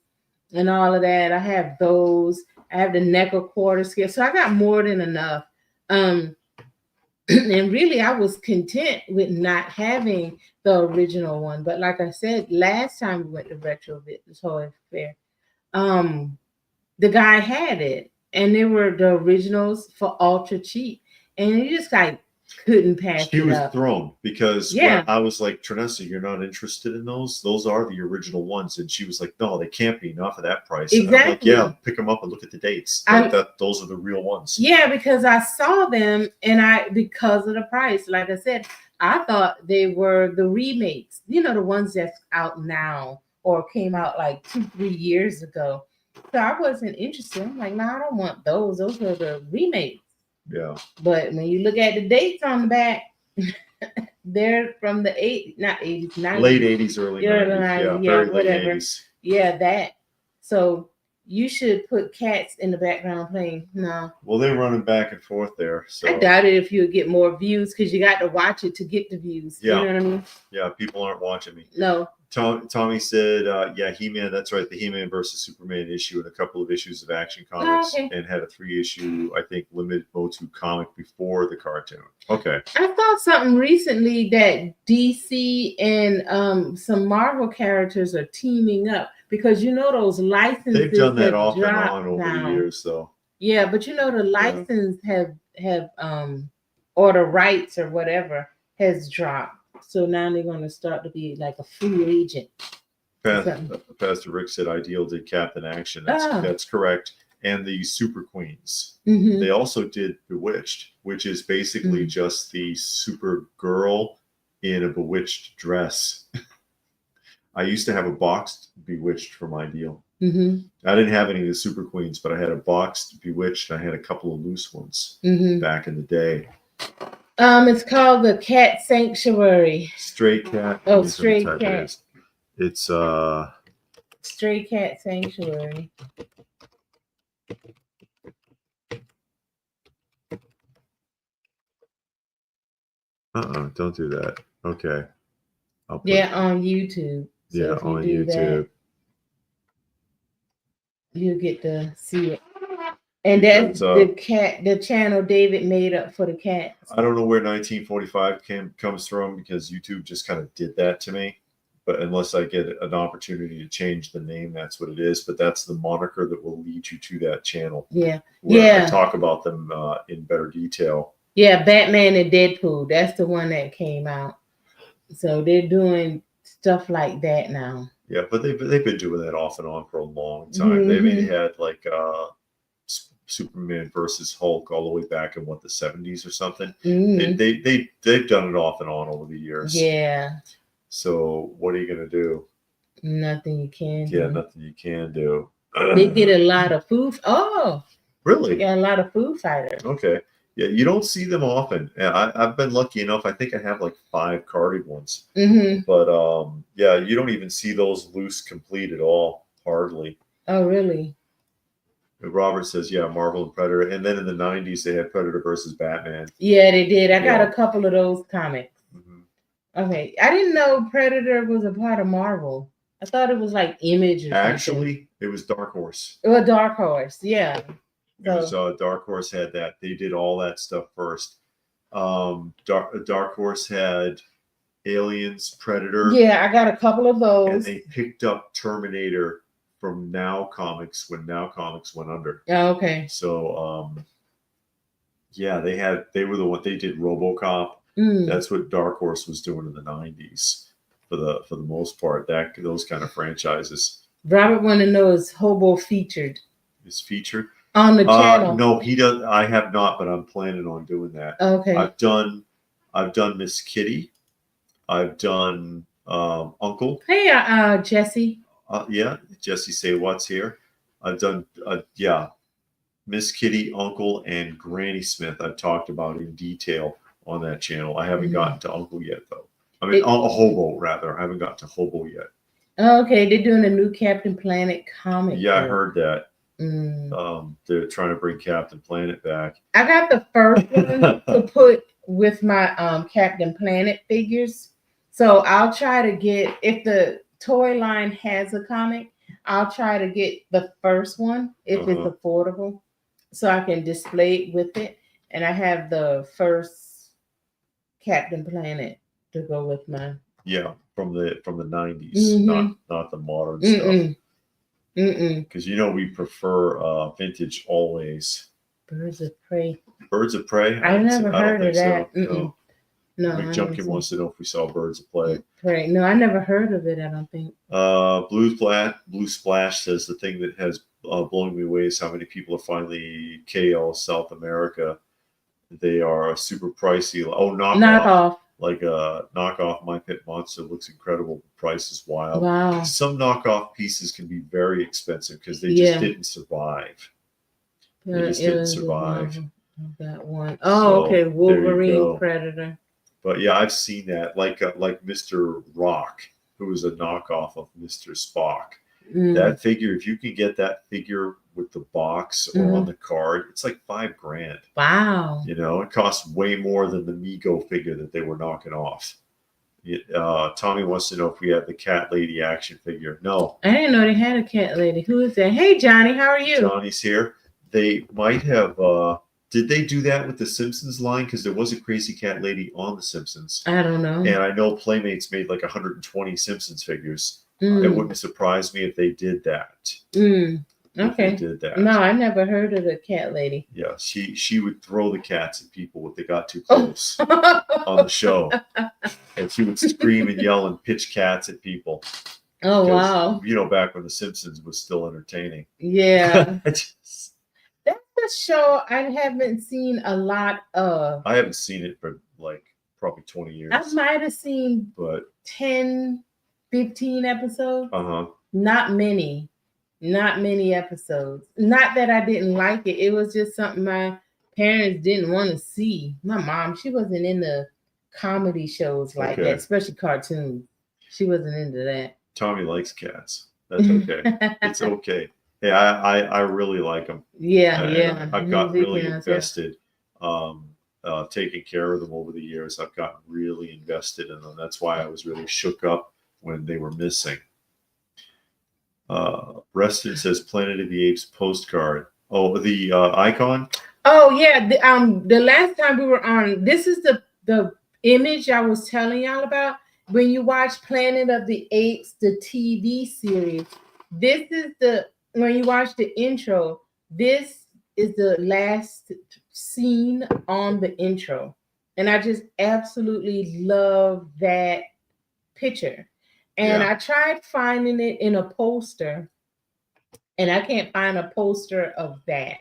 and all of that. I have those. I have the NECA quarter scale. So I got more than enough. And really, I was content with not having the original one. But like I said, last time we went to Retro Toy Fair, the guy had it. And they were the originals for ultra cheap. And you just like couldn't pass it up. She was thrown because I was like, Trinessa, you're not interested in those? Those are the original ones. And she was like, no, they can't be, not for that price. Exactly. And I'm like, yeah, pick them up and look at the dates. Those are the real ones. Yeah, because I saw them and because of the price, like I said, I thought they were the remakes, you know, the ones that's out now or came out like 2-3 years ago. So I wasn't interested. I'm like, no, I don't want those. Those are the remakes. Yeah. But when you look at the dates on the back, they're from the 80s, not 80s, 90s. Late 80s, early 90s. Yeah, very whatever. Late 80s. Yeah, that. So you should put cats in the background playing. No. Well, they're running back and forth there. So I doubt it if you would get more views because you got to watch it to get the views. Yeah. You know what I mean? Yeah, people aren't watching me. No. Tommy said, yeah, He-Man, that's right. The He-Man versus Superman issue and a couple of issues of Action Comics and had a 3-issue, I think, limited Motu comic before the cartoon. Okay. I saw something recently that DC and some Marvel characters are teaming up because you know those licenses. They've done that off and on over the years, though. Yeah, but you know the license have or the rights or whatever has dropped. So now they're going to start to be like a free agent. Pastor Rick said Ideal did Captain Action. That's correct. And the Super Queens. They also did Bewitched, which is basically just the super girl in a bewitched dress. I used to have a boxed Bewitched from Ideal. I didn't have any of the Super Queens, but I had a boxed Bewitched. And I had a couple of loose ones back in the day. It's called the Cat Sanctuary. Stray Cat. Oh, Stray Cat. It's Stray Cat Sanctuary. Don't do that. Okay. Yeah, on YouTube. So yeah, if you on do YouTube. That, you'll get to see it. And that's the channel David made up for the cats. I don't know where 1945 comes from because YouTube just kind of did that to me. But unless I get an opportunity to change the name, that's what it is. But that's the moniker that will lead you to that channel. Yeah. Where I talk about them in better detail. Yeah, Batman and Deadpool. That's the one that came out. So they're doing stuff like that now. Yeah, but they've been doing that off and on for a long time. Mm-hmm. They had like Superman versus Hulk all the way back in the 70s or something. Mm-hmm. They've done it off and on over the years. Yeah. So what are you gonna do? Nothing you can do. Yeah, nothing you can do. They did a lot of food. Oh, really? Yeah, a lot of Foo Fighters. Okay. Yeah, you don't see them often. I've been lucky enough. I think I have like 5 carded ones. Mm-hmm. But yeah, you don't even see those loose complete at all. Hardly. Oh, really? Robert says, yeah, Marvel and Predator. And then in the 90s, they had Predator versus Batman. Yeah, they did. I got a couple of those comics. Mm-hmm. Okay. I didn't know Predator was a part of Marvel. I thought it was like Image or Actually, something. It was Dark Horse. It was Dark Horse, yeah. It was Dark Horse had that. They did all that stuff first. Dark Horse had Aliens, Predator. Yeah, I got a couple of those. And they picked up Terminator from Now Comics when Now Comics went under. Oh, okay. So yeah, they did RoboCop. Mm. That's what Dark Horse was doing in the 90s for the most part. Those kind of franchises. Robert wanted to know, is Hobo featured? Is featured on the channel? No, he does. I have not, but I'm planning on doing that. Okay. I've done Miss Kitty. I've done Uncle. Hey, Jesse. Yeah, Jesse Say What's here. I've done Miss Kitty, Uncle, and Granny Smith. I've talked about in detail on that channel. I haven't gotten to Uncle yet, though. I mean, a Hobo rather. I haven't gotten to Hobo yet. Okay, they're doing a new Captain Planet comic. Yeah, I heard that. Mm. They're trying to bring Captain Planet back. I got the first one to put with my Captain Planet figures. So I'll try to get, if the toy line has a comic, I'll try to get the first one if it's affordable, so I can display it with it. And I have the first Captain Planet to go with mine. Yeah, from the 90s, not the modern stuff. Because we prefer vintage always. Birds of Prey. Birds of Prey? I never heard of that. So. No. McJunkin wants to know if we saw Birds of Prey. No, I never heard of it, I don't think. Blue Splash says the thing that has blown me away is how many people are finally KL South America. They are super pricey. Oh, knockoff. Like a knockoff My Pet Monster looks incredible. The price is wild. Wow. Some knockoff pieces can be very expensive because they just didn't survive. They just didn't survive. That one. Oh, okay. Wolverine Predator. But yeah, I've seen that. Like Mr. Rock, who is a knockoff of Mr. Spock. That figure, if you can get that figure with the box or on the card, it's like $5,000. Wow. It costs way more than the Mego figure that they were knocking off. Tommy wants to know if we have the Cat Lady action figure. No. I didn't know they had a Cat Lady. Who is that? Hey, Johnny, how are you? Johnny's here. They might have... did they do that with the Simpsons line? Because there was a Crazy Cat Lady on the Simpsons. I don't know. And I know Playmates made like 120 Simpsons figures. It wouldn't surprise me if they did that. Okay. They did that. No, I never heard of the Cat Lady. Yeah, she would throw the cats at people if they got too close on the show. And she would scream and yell and pitch cats at people. Oh, wow. Back when the Simpsons was still entertaining. Yeah. That's a show I haven't seen a lot of. I haven't seen it for like probably 20 years. I might have seen 10, 15 episodes. Not many episodes. Not that I didn't like it. It was just something my parents didn't want to see. My mom, she wasn't into comedy shows like that, especially cartoons. She wasn't into that. Tommy likes cats. That's okay. It's okay. Hey, I really like them. Yeah. I've got really invested. Taking care of them over the years. I've gotten really invested in them. That's why I was really shook up when they were missing. Reston says Planet of the Apes postcard. Oh, the icon. Oh yeah. The last time we were on, this is the image I was telling y'all about. When you watch Planet of the Apes, the TV series, this is when you watch the intro, this is the last scene on the intro. And I just absolutely love that picture. And I tried finding it in a poster, and I can't find a poster of that.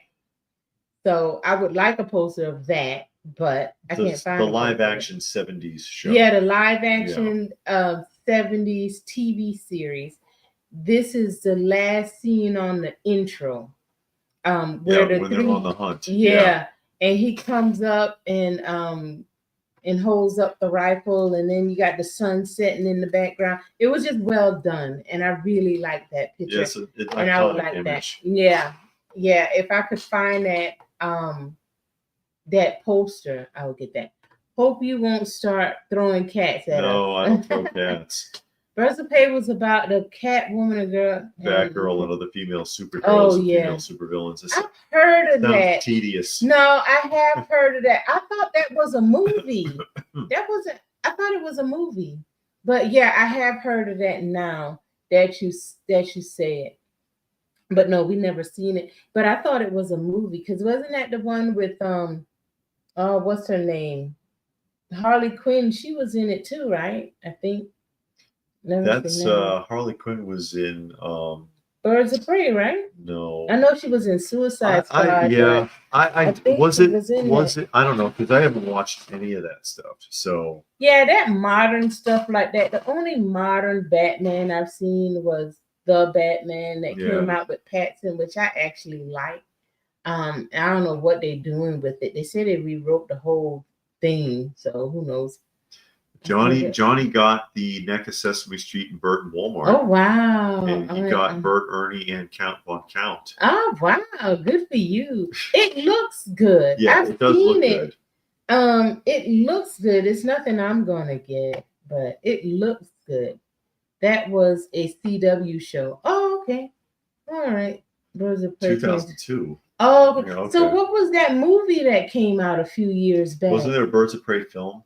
So I would like a poster of that, but I can't find the live action 70s show. Yeah, the live action 70s TV series. This is the last scene on the intro. When they're on the hunt. Yeah. And he comes up and holds up the rifle, and then you got the sun setting in the background. It was just well done, and I really like that picture. Yes, and I would like image. That. Yeah. If I could find that that poster, I would get that. Hope you won't start throwing cats at us. No, I don't throw cats. Birds of Prey was about the cat woman, a girl, Batgirl, and other female superheroes and female supervillains. I've heard of that. Tedious. No, I have heard of that. I thought that was a movie. I thought it was a movie. But yeah, I have heard of that now that you say it. But no, we never seen it. But I thought it was a movie, because wasn't that the one with what's her name? Harley Quinn. She was in it too, right? I think. That's Harley Quinn was in Birds of Prey, right? No, I know she was in Suicide Squad. I think was it? I don't know, because I haven't watched any of that stuff. So yeah, that modern stuff like that. The only modern Batman I've seen was the Batman that came out with Pattinson, which I actually like. I don't know what they're doing with it. They said they rewrote the whole thing, so who knows? Johnny got the neck of Sesame Street and Bert and Walmart. Oh wow! And he got Bert, Ernie, and Count Von Count. Oh wow! Good for you. It looks good. Yeah, it does look good. It looks good. It's nothing I'm gonna get, but it looks good. That was a CW show. Oh, okay. All right. Birds of Prey. 2002. Oh, okay. So what was that movie that came out a few years back? Wasn't there a Birds of Prey film?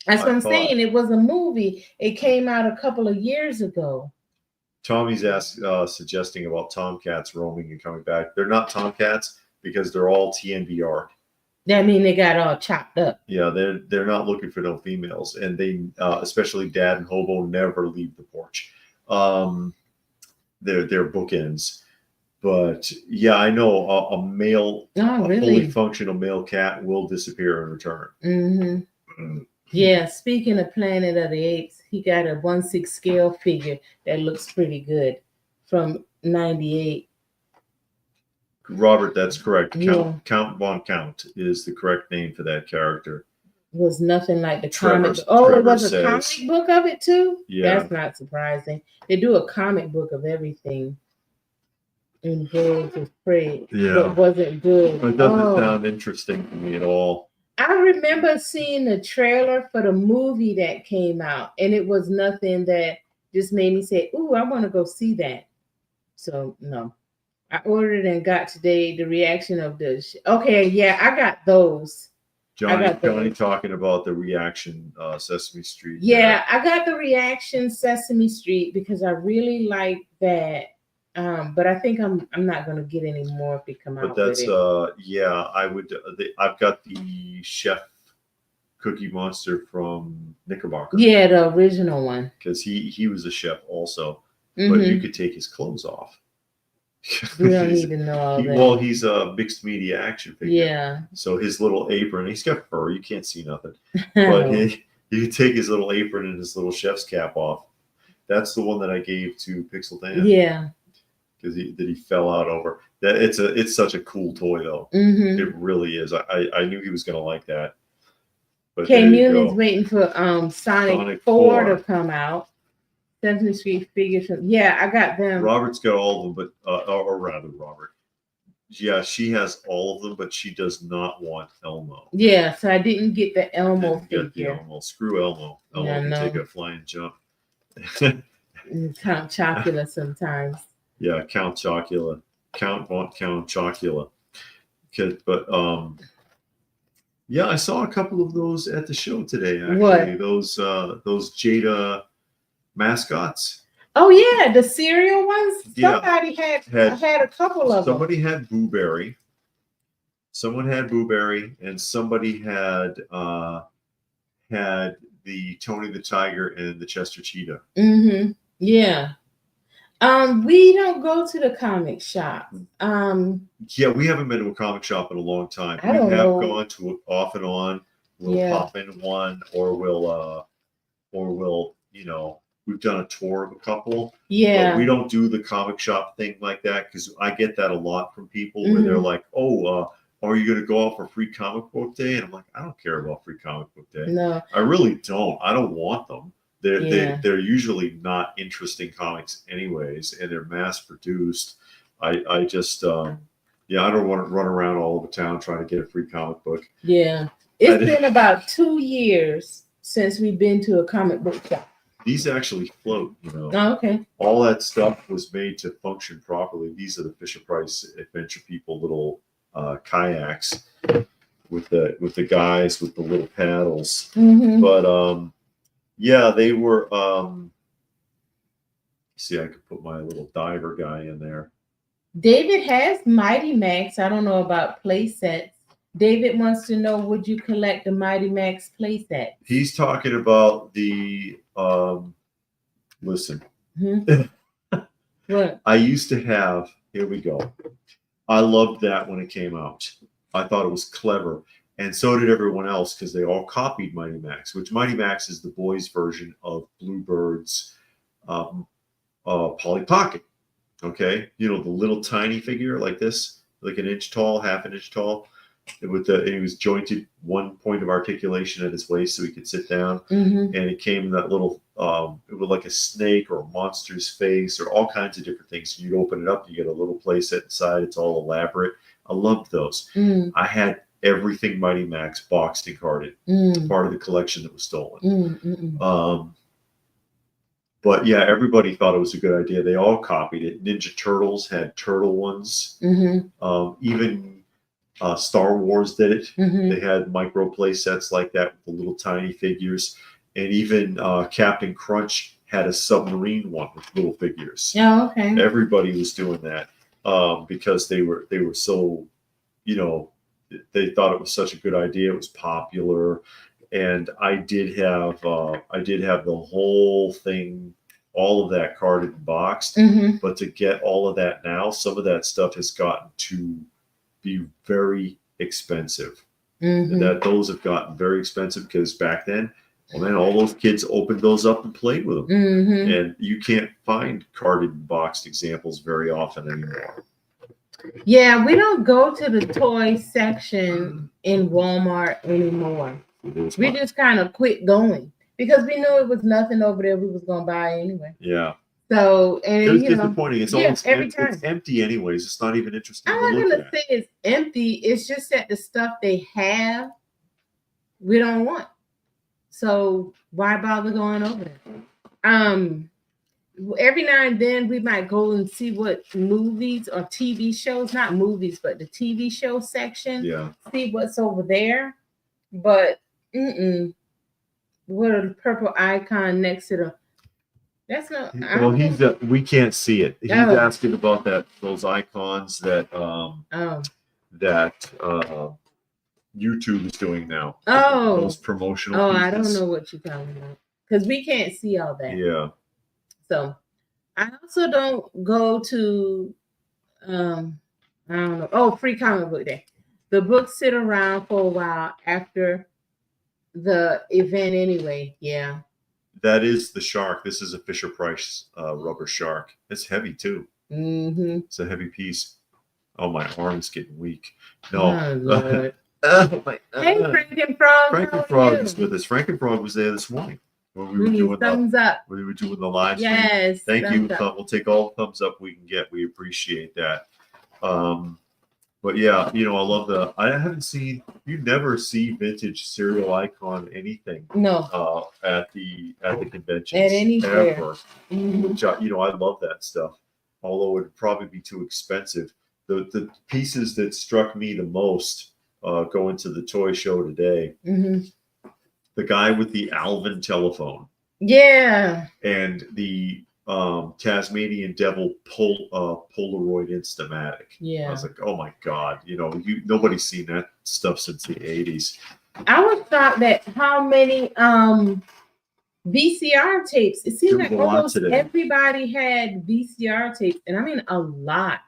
That's what I'm saying. It was a movie. It came out a couple of years ago. Tommy's suggesting about tomcats roaming and coming back. They're not tomcats because they're all TNVR. That mean they got all chopped up. Yeah, they're not looking for no females, and they especially Dad and Hobo never leave the porch. They're bookends. But yeah, I know a male, a fully functional male cat will disappear and return. Mm-hmm. Yeah, speaking of Planet of the Apes, he got a 1/6 scale figure that looks pretty good from '98. Robert, that's correct. Count Von Count is the correct name for that character. It was nothing like the comic. Oh, it was a comic book of it too? Yeah. That's not surprising. They do a comic book of everything in Birds of Prey. Yeah. But wasn't good. It doesn't sound interesting to me at all. I remember seeing the trailer for the movie that came out, and it was nothing that just made me say, "Ooh, I want to go see that." So no, I ordered and got today the reaction of the. Okay, yeah, I got those. Johnny talking about the reaction Sesame Street. Yeah, I got the reaction Sesame Street because I really like that. But I think I'm not gonna get any more if they come out. But that's I would. I've got the Chef Cookie Monster from Knickerbocker. Yeah, the original one. Because he was a chef also, but you could take his clothes off. We don't need to know all that. Well, he's a mixed media action figure. Yeah. So his little apron, he's got fur. You can't see nothing. But you take his little apron and his little chef's cap off. That's the one that I gave to Pixel Dan. Yeah. Because he fell out over that. It's such a cool toy though. It really is. I knew he was gonna like that. But Muley's waiting for Sonic 4 to come out. Sesame Street figures. Yeah, I got them. Robert's got all of them, but or rather, Robert. Yeah, she has all of them, but she does not want Elmo. Yeah, so I didn't get the Elmo figure. Get the Elmo. Screw Elmo. Elmo can take a flying jump. Count Chocula sometimes. Yeah, Count Chocula. Count Chocula. But yeah, I saw a couple of those at the show today. Actually, what? Those Jada mascots. Oh yeah, the cereal ones. Somebody had a couple of them. Somebody had Boo Berry. Someone had Boo Berry, and somebody had the Tony the Tiger and the Chester Cheetah. Mm-hmm. Yeah. We don't go to the comic shop. Yeah, we haven't been to a comic shop in a long time. We have gone to it off and on. We'll pop in one, or we'll we've done a tour of a couple. Yeah. But we don't do the comic shop thing like that, because I get that a lot from people where they're like, oh, are you going to go out for free comic book day? And I'm like, I don't care about free comic book day. No. I really don't. I don't want them. They're usually not interesting comics anyways, and they're mass produced. I just I don't want to run around all over town trying to get a free comic book. Yeah. It's been about 2 years since we've been to a comic book shop. These actually float, Oh, okay. All that stuff was made to function properly. These are the Fisher-Price Adventure People little kayaks with the guys with the little paddles. Mm-hmm. But yeah, they were. See, I could put my little diver guy in there. David has Mighty Max. I don't know about play sets. David wants to know, would you collect the Mighty Max play set? He's talking about the listen. Mm-hmm. What? I used to have, here we go. I loved that when it came out. I thought it was clever. And so did everyone else, because they all copied Mighty Max, which Mighty Max is the boys' version of Bluebird's Polly Pocket. Okay, the little tiny figure like this, like an inch tall, half an inch tall, and he was jointed one point of articulation at his waist so he could sit down. Mm-hmm. And it came in that little, it was like a snake or a monster's face or all kinds of different things. You open it up, you get a little play set inside. It's all elaborate. I loved those. Mm. I had everything Mighty Max boxed and carded. Part of the collection that was stolen. But yeah, everybody thought it was a good idea. They all copied it. Ninja Turtles had turtle ones. Mm-hmm. Even Star Wars did it. Mm-hmm. They had micro play sets like that with the little tiny figures. And even Captain Crunch had a submarine one with little figures. Oh, okay. Everybody was doing that because they were so, they thought it was such a good idea. It was popular. And I did have the whole thing, all of that carded and boxed. Mm-hmm. But to get all of that now, some of that stuff has gotten to be very expensive. Mm-hmm. And those have gotten very expensive because back then, well, man, all those kids opened those up and played with them. Mm-hmm. And you can't find carded and boxed examples very often anymore. Yeah, we don't go to the toy section in Walmart anymore. We just kind of quit going because we knew it was nothing over there we was going to buy anyway. Yeah. So, and it was disappointing. It's almost every time. It's empty anyways. It's not even interesting. I'm not going to say it's empty. It's just that the stuff they have, we don't want. So why bother going over there? Every now and then we might go and see what movies or TV shows, not movies, but the TV show section. Yeah. See what's over there. But what a purple icon next to the. That's not. Well, we can't see it. He's asking about those icons that YouTube is doing now. Oh, those promotional. Oh, pieces. I don't know what you're talking about because we can't see all that. Yeah. So, I also don't go to. I don't know. Oh, free comic book day. The books sit around for a while after the event anyway. Yeah. That is the shark. This is a Fisher-Price rubber shark. It's heavy too. Mm-hmm. It's a heavy piece. Oh, my arm's getting weak. No. Oh, Lord. Hey, Frankenfrog. Frankenfrog is with us. Frankenfrog was there this morning. when we were doing thumbs up. We were doing the live stream. Yes. Thank you. We'll take all the thumbs up we can get. We appreciate that. But yeah, you know, I love I haven't seen, you never see vintage Serial Icon anything. No. At the conventions. At anywhere. Ever. Which, you know, I love that stuff. Although it would probably be too expensive. The pieces that struck me the most going to the toy show today. The guy with the Alvin telephone. Yeah. And the Tasmanian Devil Polaroid Instamatic. Yeah. I was like, oh my God, you know, nobody's seen that stuff since the 80s. I was shocked at how many VCR tapes. It seemed like almost everybody had VCR tapes, and I mean a lot.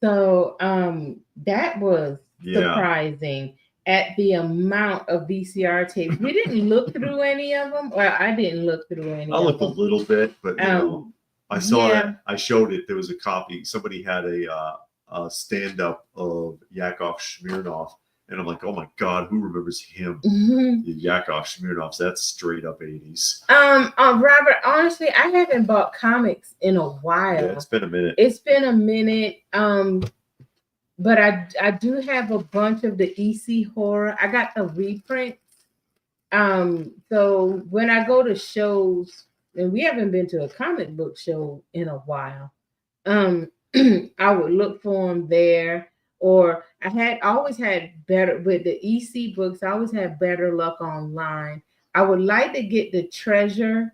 So that was surprising at the amount of VCR tapes. We didn't look through any of them. Well, I didn't look through any. I looked a little bit, but you know, I saw it. I showed it. There was a copy. Somebody had a stand-up of Yakov Smirnoff, and I'm like, oh my God, who remembers him? The Yakov Smirnoffs. That's straight up 80s. Robert, honestly, I haven't bought comics in a while. Yeah, it's been a minute. It's been a minute. But I do have a bunch of the EC horror. I got the reprints. So when I go to shows, and we haven't been to a comic book show in a while, I would look for them there. Or I always had better with the EC books. I always had better luck online. I would like to get the treasure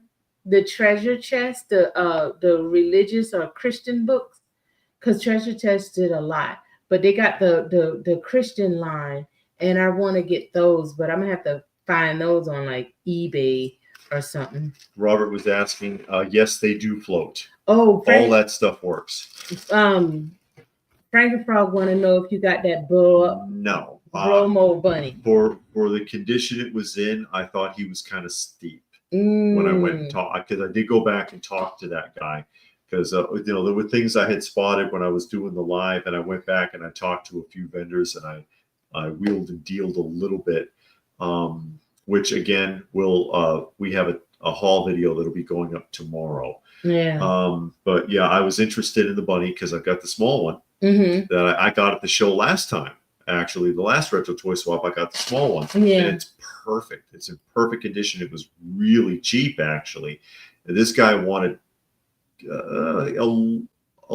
chest, the religious or Christian books, because Treasure Chest did a lot. But they got the Christian line, and I want to get those, but I'm gonna have to find those on like eBay or something. Robert was asking, yes, they do float. Oh, all that stuff works. Frank and Frog want to know if you got that blow up. No. Bromo bunny. For the condition it was in, I thought he was kind of steep when I went and talked, because I did go back and talk to that guy. Because you know, there were things I had spotted when I was doing the live, and I went back and I talked to a few vendors, and I wheeled and dealed a little bit, which again we have a haul video that'll be going up tomorrow. Yeah. But yeah, I was interested in the bunny because I've got the small one that I got at the show last time. Actually, the last retro toy swap, I got the small one, and it's perfect. It's in perfect condition. It was really cheap, actually. And this guy wanted a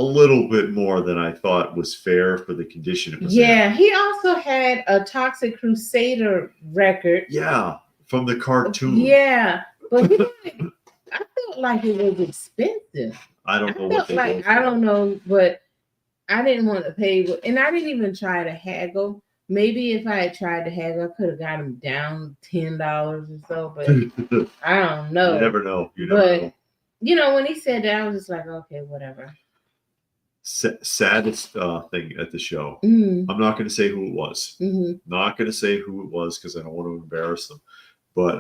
little bit more than I thought was fair for the condition it was in. He also had a Toxic Crusader record. Yeah, from the cartoon. Yeah, but I felt like it was expensive. I don't know what they like. I don't know, but I didn't want to pay, and I didn't even try to haggle. Maybe if I had tried to haggle, I could have got him down $10 or so, but I don't know. You never know. You never know. You know, when he said that, I was just like, okay, whatever. Saddest thing at the show. I'm not going to say who it was. Not going to say who it was because I don't want to embarrass them. But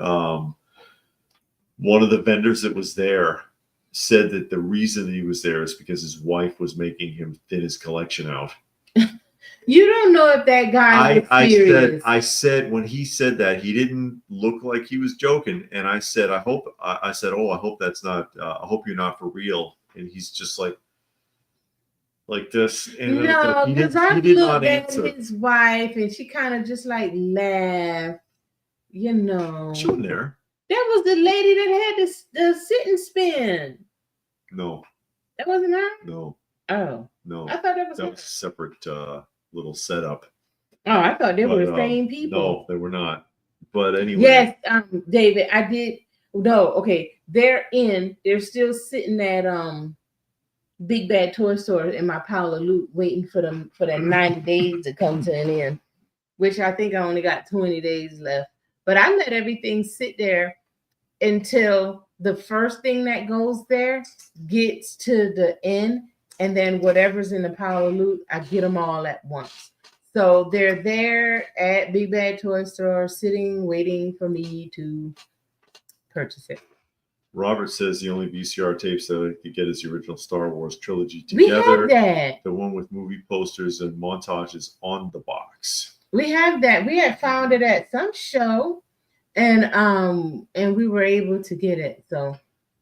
one of the vendors that was there said that the reason he was there is because his wife was making him thin his collection out. You don't know if that guy was serious. I said when he said that, he didn't look like he was joking, and I said, I hope that's not. I hope you're not for real. And he's just like this. And no, because I looked at his wife, and she kind of just like laughed. You know, she wasn't there. That was the lady that had the sit and spin. No, that wasn't her. No. Oh no, I thought that was a separate little setup. Oh, I thought they were the same people. No, they were not. But anyway. Yes, David, I did. No, okay. They're still sitting at Big Bad Toy Store in my pile of loot, waiting for that 90 days to come to an end, which I think I only got 20 days left. But I let everything sit there until the first thing that goes there gets to the end. And then whatever's in the pile of loot, I get them all at once. So they're there at Big Bad Toy Store, sitting, waiting for me to purchase it. Robert says the only VCR tapes that I could get is the original Star Wars trilogy together. We have that. The one with movie posters and montages on the box. We have that. We had found it at some show. and we were able to get it. So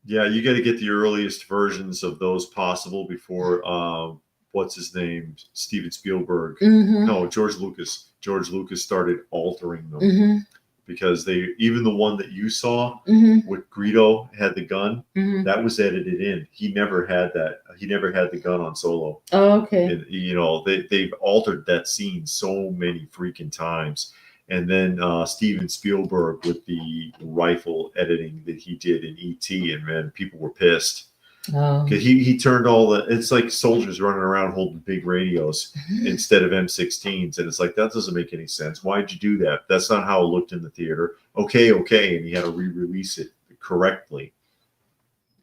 yeah, you got to get the earliest versions of those possible before what's his name, Steven Spielberg. No, George Lucas. George Lucas started altering them because even the one that you saw with Greedo had the gun, that was edited in. He never had that. He never had the gun on Solo. Oh, okay. And, you know, they've altered that scene so many freaking times. And then Steven Spielberg with the rifle editing that he did in E.T. and man, people were pissed. Because he turned it's like soldiers running around holding big radios instead of M16s. And it's like, that doesn't make any sense. Why'd you do that? That's not how it looked in the theater. Okay. And he had to re-release it correctly.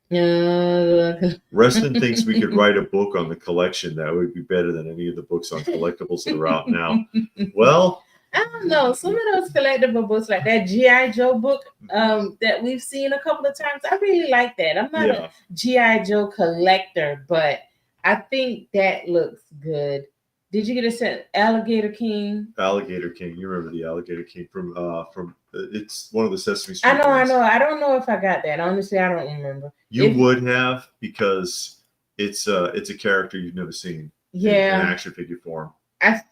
Reston thinks we could write a book on the collection that would be better than any of the books on collectibles that are out now. Well, I don't know. Some of those collectible books, like that G.I. Joe book that we've seen a couple of times, I really like that. I'm not a G.I. Joe collector, but I think that looks good. Did you get a set Alligator King? Alligator King. You remember the Alligator King from it's one of the Sesame Street. I know. I don't know if I got that. Honestly, I don't remember. You would have, because it's a character you've never seen. Yeah. In action figure form. I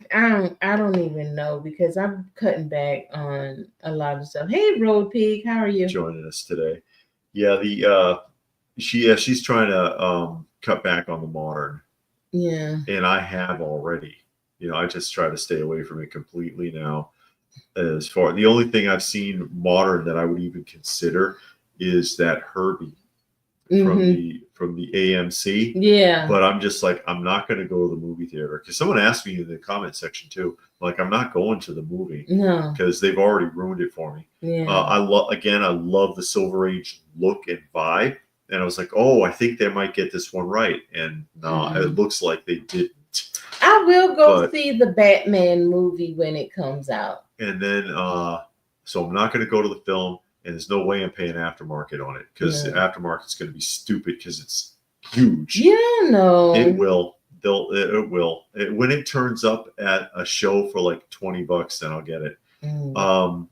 don't even know, because I'm cutting back on a lot of stuff. Hey, Road Pig, how are you? Joining us today. Yeah, she's trying to cut back on the modern. Yeah. And I have already. You know, I just try to stay away from it completely now. As far the only thing I've seen modern that I would even consider is that Herbie from the AMC. Yeah. But I'm just like, I'm not going to go to the movie theater, because someone asked me in the comment section too, like, I'm not going to the movie. No. Because they've already ruined it for me. Yeah. I love the Silver Age look and vibe. And I was like, oh, I think they might get this one right. And no, it looks like they didn't. I will go see the Batman movie when it comes out. And then, so I'm not going to go to the film. And there's no way I'm paying aftermarket on it, because the aftermarket's going to be stupid because it's huge. Yeah, no. It will. It will. When it turns up at a show for like $20, then I'll get it.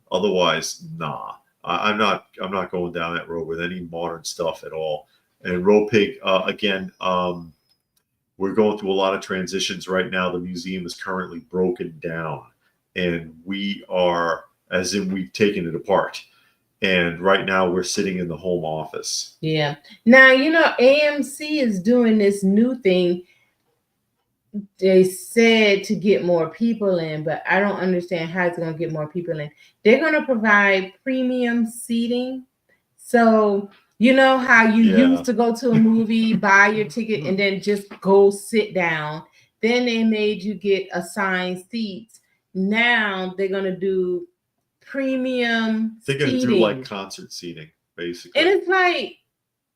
Otherwise, nah. I'm not going down that road with any modern stuff at all. And Road Pig, again, we're going through a lot of transitions right now. The museum is currently broken down, and we've taken it apart. And right now we're sitting in the home office. Yeah. Now, you know, AMC is doing this new thing. They said to get more people in, but I don't understand how it's going to get more people in. They're going to provide premium seating. So, you know how you used to go to a movie, buy your ticket, and then just go sit down. Then they made you get assigned seats. Now they're going to do premium They're going to do like concert seating, basically. And it's like,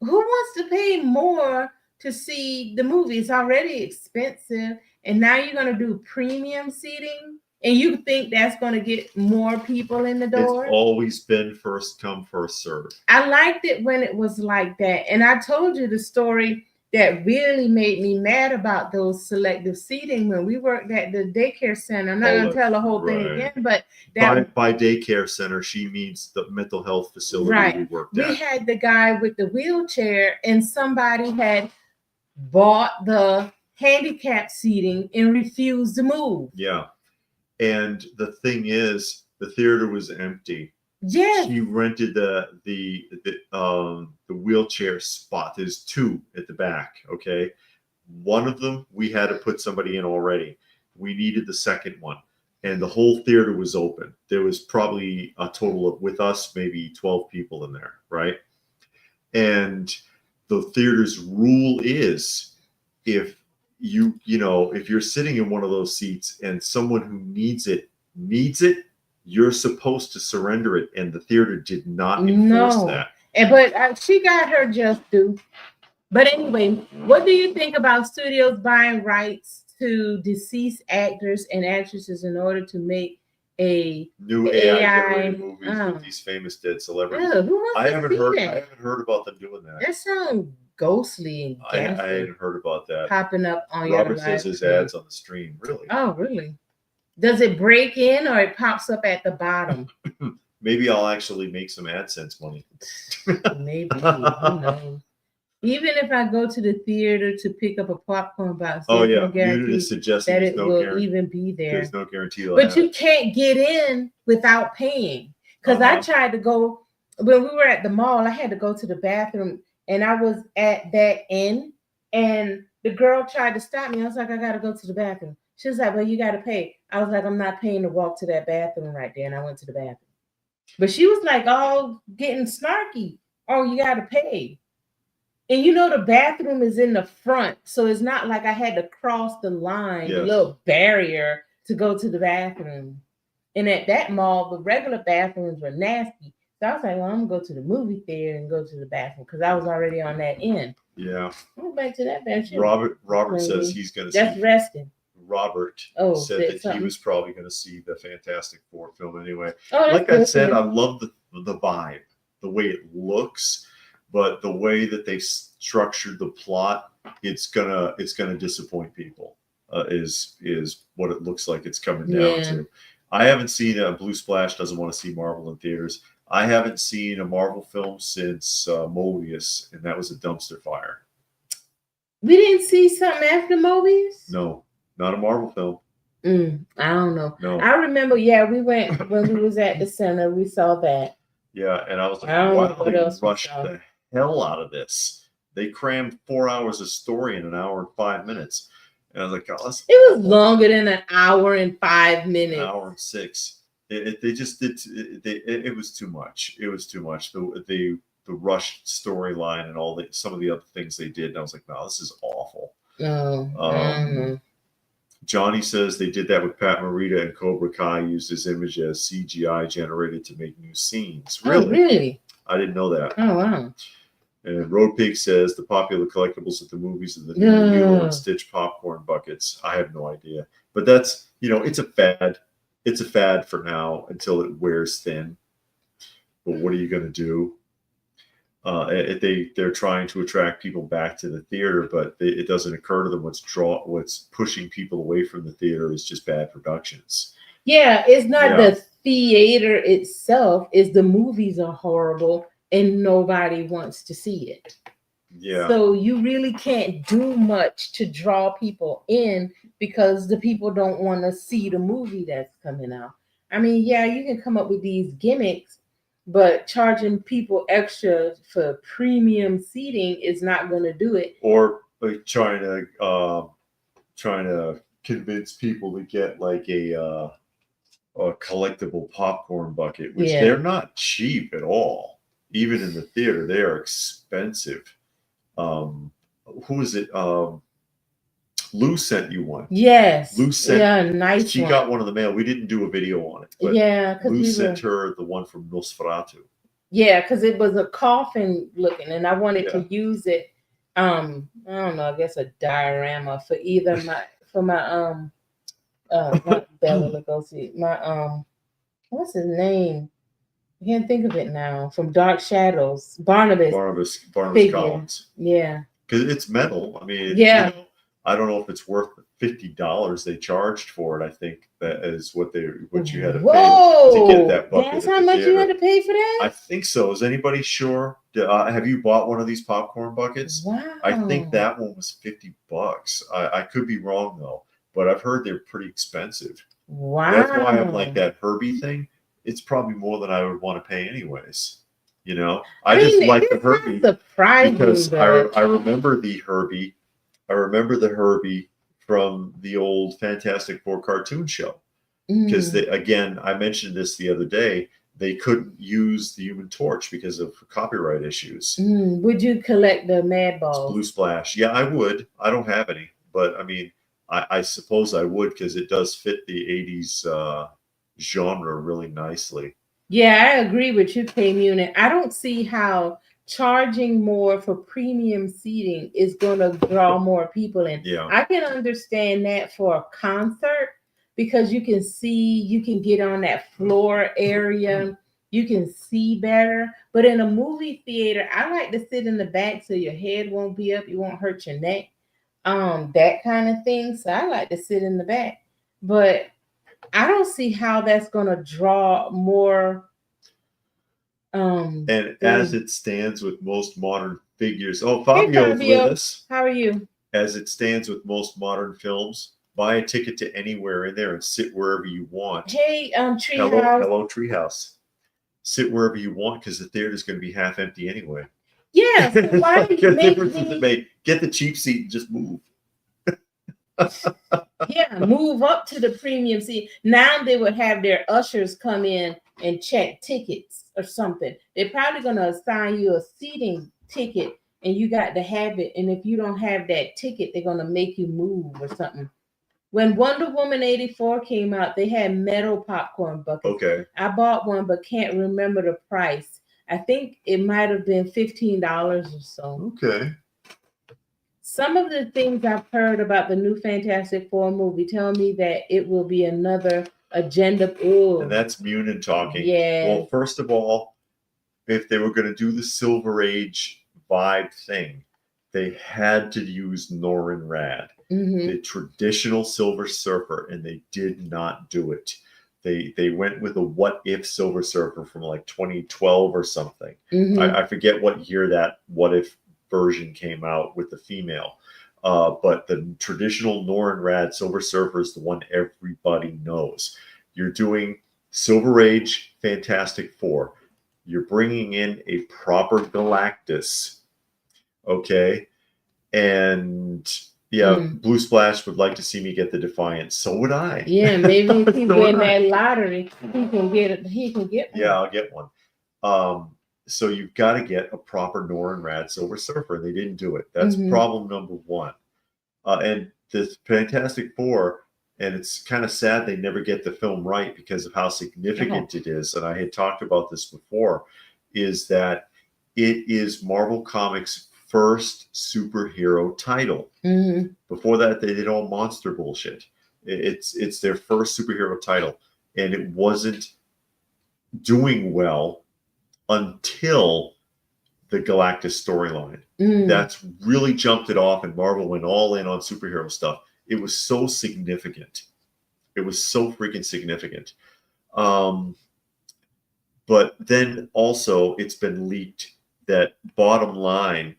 who wants to pay more to see the movie? It's already expensive, and now you're going to do premium seating, and you think that's going to get more people in the door? It's always been first come, first serve. I liked it when it was like that, and I told you the story that really made me mad about those selective seating when we worked at the daycare center. I'm not going to tell the whole thing again, but by daycare center, she means the mental health facility we worked at. We had the guy with the wheelchair, and somebody had bought the handicap seating and refused to move. Yeah. And the thing is, the theater was empty. Yes. She rented the wheelchair spot. There's two at the back. Okay. One of them, we had to put somebody in already. We needed the second one. And the whole theater was open. There was probably a total of, with us, maybe 12 people in there. Right. And the theater's rule is, if if you're sitting in one of those seats and someone who needs it, you're supposed to surrender it, and the theater did not enforce that. But she got her just due. But anyway, what do you think about studios buying rights to deceased actors and actresses in order to make a new AI movies with these famous dead celebrities? I haven't heard about them doing that. That sounds ghostly and I hadn't heard about that. Popping up on Robert says his ads on the stream. Really? Oh, really? Does it break in, or it pops up at the bottom? Maybe I'll actually make some AdSense money. Maybe, who knows? Even if I go to the theater to pick up a popcorn box, oh yeah, no guarantee that it will even be there. There's no guarantee. But you can't get in without paying. Because I tried to go when we were at the mall. I had to go to the bathroom, and I was at that end, and the girl tried to stop me. I was like, I gotta go to the bathroom. She was like, well, you gotta pay. I was like, I'm not paying to walk to that bathroom right there, and I went to the bathroom. But she was like, all getting snarky. Oh, you gotta pay. And you know the bathroom is in the front, so it's not like I had to cross the line, the little barrier to go to the bathroom. And at that mall, the regular bathrooms were nasty. So I was like, well, I'm gonna go to the movie theater and go to the bathroom because I was already on that end. Yeah. Go back to that bathroom. Robert says he's gonna see. That's resting. Robert said that he was probably going to see the Fantastic Four film anyway. Like I said, I love the vibe, the way it looks. But the way that they structured the plot, it's gonna disappoint people. Is what it looks like it's coming down to. I haven't seen Blue Splash doesn't want to see Marvel in theaters. I haven't seen a Marvel film since Mobius, and that was a dumpster fire. We didn't see something after Mobius? No, not a Marvel film. I don't know. No. I remember. Yeah, we went when we was at the center. We saw that. Yeah, and I was like, wow, they rushed the hell out of this. They crammed 4 hours of story in an hour and 5 minutes. And I was like, oh, it was longer than an hour and 5 minutes. An hour and 6. They just did. It was too much. It was too much. The rushed storyline and some of the other things they did. And I was like, no, this is awful. Johnny says they did that with Pat Morita and Cobra Kai, used his image as CGI generated to make new scenes. Really? Oh, really? I didn't know that. Oh, wow. And Road Pig says the popular collectibles at the movies are the new Lilo and Stitch popcorn buckets. I have no idea. But that's, it's a fad. It's a fad for now until it wears thin. But what are you going to do? They're trying to attract people back to the theater, but it doesn't occur to them what's pushing people away from the theater is just bad productions. Yeah, it's not the theater itself, it's the movies are horrible and nobody wants to see it. Yeah. So you really can't do much to draw people in because the people don't want to see the movie that's coming out. I mean, yeah, you can come up with these gimmicks, but charging people extra for premium seating is not going to do it. Or like trying to convince people to get like a collectiable popcorn bucket, which they're not cheap at all. Even in the theater, they are expensive. Who is it? Lou sent you one. Yes. Lou sent. Nice. She got one in the mail. We didn't do a video on it. But Lou sent her the one from Nosferatu. Yeah, because it was a coffin looking, and I wanted to use it. I don't know. I guess a diorama for either my not Bela Lugosi. My what's his name? I can't think of it now. From Dark Shadows, Barnabas Collins. Yeah, because it's metal. I mean, I don't know if it's worth the $50 they charged for it. I think that is what you had to pay to get that bucket. That's how much you had to pay for that? I think so. Is anybody sure? Have you bought one of these popcorn buckets? Wow. I think that one was $50. I could be wrong though, but I've heard they're pretty expensive. Wow. That's why I'm like that Herbie thing. It's probably more than I would want to pay anyways. I just like the Herbie because I remember the Herbie. I remember the Herbie from the old Fantastic Four cartoon show because I mentioned this the other day. They couldn't use the Human Torch because of copyright issues. Would you collect the Mad Balls? Blue Splash. Yeah, I would. I don't have any, but I mean, I suppose I would because it does fit the 80s genre really nicely. Yeah, I agree with you, K-Munit. I don't see how charging more for premium seating is going to draw more people in. Yeah. I can understand that for a concert because you can get on that floor area, you can see better. But in a movie theater, I like to sit in the back so your head won't be up, you won't hurt your neck, that kind of thing. So I like to sit in the back. But I don't see how that's going to draw more And as it stands with most modern figures, Fabio's with us. How are you? As it stands with most modern films, buy a ticket to anywhere in there and sit wherever you want. Hey, Treehouse. Hello, Treehouse. Sit wherever you want because the theater's going to be half empty anyway. Yeah, so why do you get the cheap seat and just move? Yeah, move up to the premium seat. Now they would have their ushers come in and check tickets or something. They're probably going to assign you a seating ticket and you got to have it. And if you don't have that ticket, they're going to make you move or something. When Wonder Woman 84 came out, they had metal popcorn buckets. Okay. I bought one, but can't remember the price. I think it might have been $15 or so. Okay. Some of the things I've heard about the new Fantastic Four movie tell me that it will be another agenda. Ooh. And that's Munin talking. Yeah. Well, first of all, if they were going to do the Silver Age vibe thing, they had to use Norrin Rad, the traditional Silver Surfer, and they did not do it. They went with a What If Silver Surfer from like 2012 or something. I forget what year that What If version came out with the female. But the traditional Norrin Rad Silver Surfer is the one everybody knows. You're doing Silver Age Fantastic Four. You're bringing in a proper Galactus. Okay. And Blue Splash would like to see me get the Defiant. So would I. Yeah, maybe if he win that lottery, he can get it. He can get one. Yeah, I'll get one. So you've got to get a proper Norrin Rad Silver Surfer. They didn't do it. That's problem number one. And this Fantastic Four, and it's kind of sad they never get the film right because of how significant it is. And I had talked about this before, is that it is Marvel Comics' first superhero title. Before that, they did all monster bullshit. It's their first superhero title, and it wasn't doing well until the Galactus storyline. That's really jumped it off, and Marvel went all in on superhero stuff. It was so significant. It was so freaking significant. But then also it's been leaked that bottom line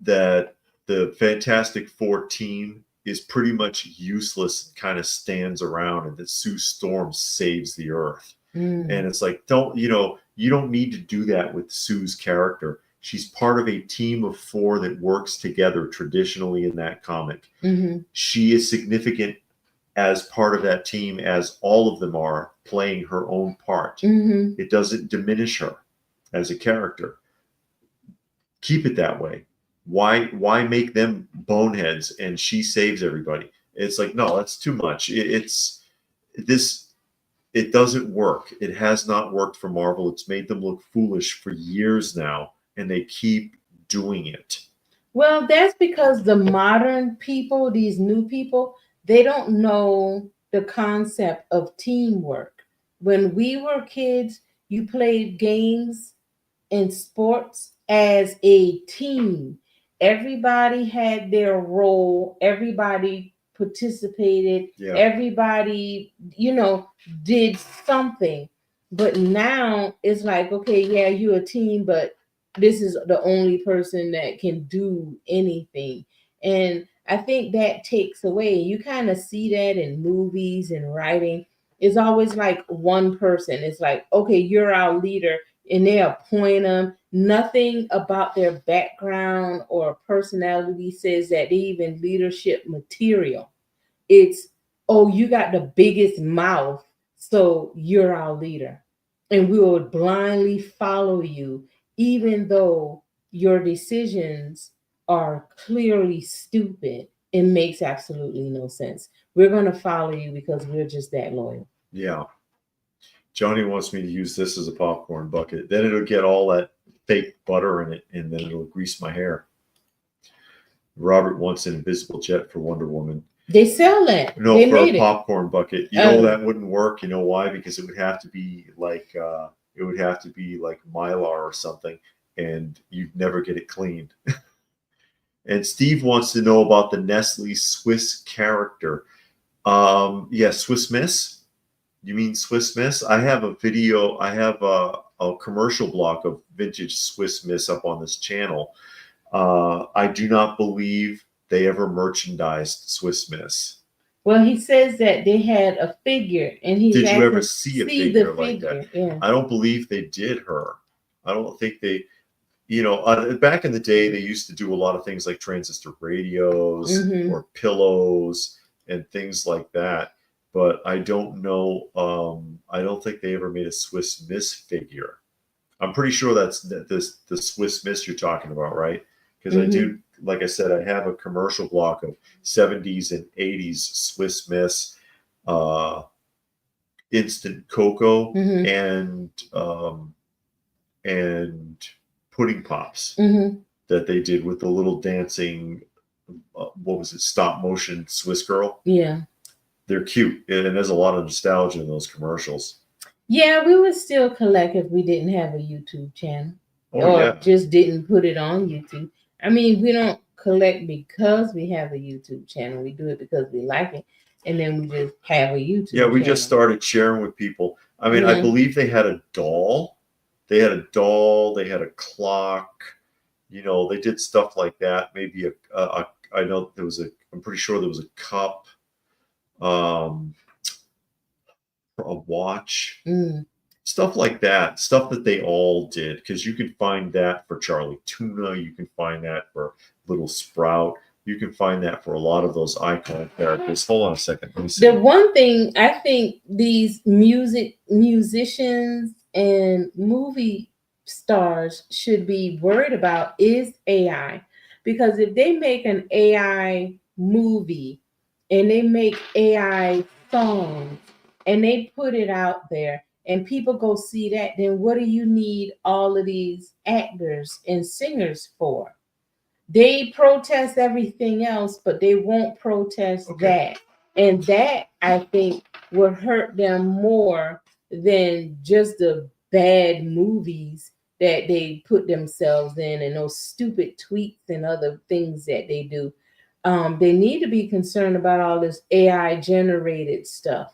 that the Fantastic Four team is pretty much useless and kind of stands around, and that Sue Storm saves the Earth. And it's like, you don't need to do that with Sue's character. She's part of a team of four that works together traditionally in that comic. She is significant as part of that team, as all of them are, playing her own part. It doesn't diminish her as a character. Keep it that way. Why make them boneheads and she saves everybody? It's like, no, that's too much. It doesn't work. It has not worked for Marvel. It's made them look foolish for years now, and they keep doing it. Well, that's because the modern people, these new people, they don't know the concept of teamwork. When we were kids, you played games and sports as a team. Everybody had their role. Everybody participated. Everybody, did something. But now it's like, okay, yeah, you're a team, but this is the only person that can do anything. And I think that takes away. You kind of see that in movies and writing. It's always like one person. It's like, okay, you're our leader, and they appoint them. Nothing about their background or personality says that they even leadership material. It's, oh, you got the biggest mouth, so you're our leader. And we will blindly follow you, even though your decisions are clearly stupid. It makes absolutely no sense. We're going to follow you because we're just that loyal. Yeah. Johnny wants me to use this as a popcorn bucket. Then it'll get all that fake butter in it, and then it'll grease my hair. Robert wants an invisible jet for Wonder Woman. They sell that. No, for a popcorn bucket. You know that wouldn't work. You know why? Because it would have to be like Mylar or something, and you'd never get it cleaned. And Steve wants to know about the Nestle Swiss character. Swiss Miss. You mean Swiss Miss? I have a video. I have a a commercial block of vintage Swiss Miss up on this channel. I do not believe they ever merchandised Swiss Miss. Well, he says that they had a figure, and he did you ever see a figure like that? Yeah. I don't believe they did her. I don't think they, back in the day, they used to do a lot of things like transistor radios or pillows and things like that. But I don't know. I don't think they ever made a Swiss Miss figure. I'm pretty sure that's the Swiss Miss you're talking about, right? Because I do, like I said, I have a commercial block of 70s and 80s Swiss Miss, instant cocoa, and pudding pops that they did with the little dancing, what was it, stop motion Swiss girl? Yeah. They're cute, and there's a lot of nostalgia in those commercials. Yeah, we would still collect if we didn't have a YouTube channel, or just didn't put it on YouTube. I mean, we don't collect because we have a YouTube channel. We do it because we like it, and then we just have a YouTube channel. We just started sharing with people. I mean, I believe they had a doll. They had a doll. They had a clock. They did stuff like that. Maybe I know there was I'm pretty sure there was a cup. A watch, stuff like that, stuff that they all did, because you can find that for Charlie Tuna, you can find that for Little Sprout, you can find that for a lot of those icon characters. Hold on a second, let me see. The one thing I think these musicians and movie stars should be worried about is AI, because if they make an AI movie and they make AI songs and they put it out there and people go see that, then what do you need all of these actors and singers for? They protest everything else, but they won't protest that. And that, I think, would hurt them more than just the bad movies that they put themselves in and those stupid tweets and other things that they do. They need to be concerned about all this AI generated stuff,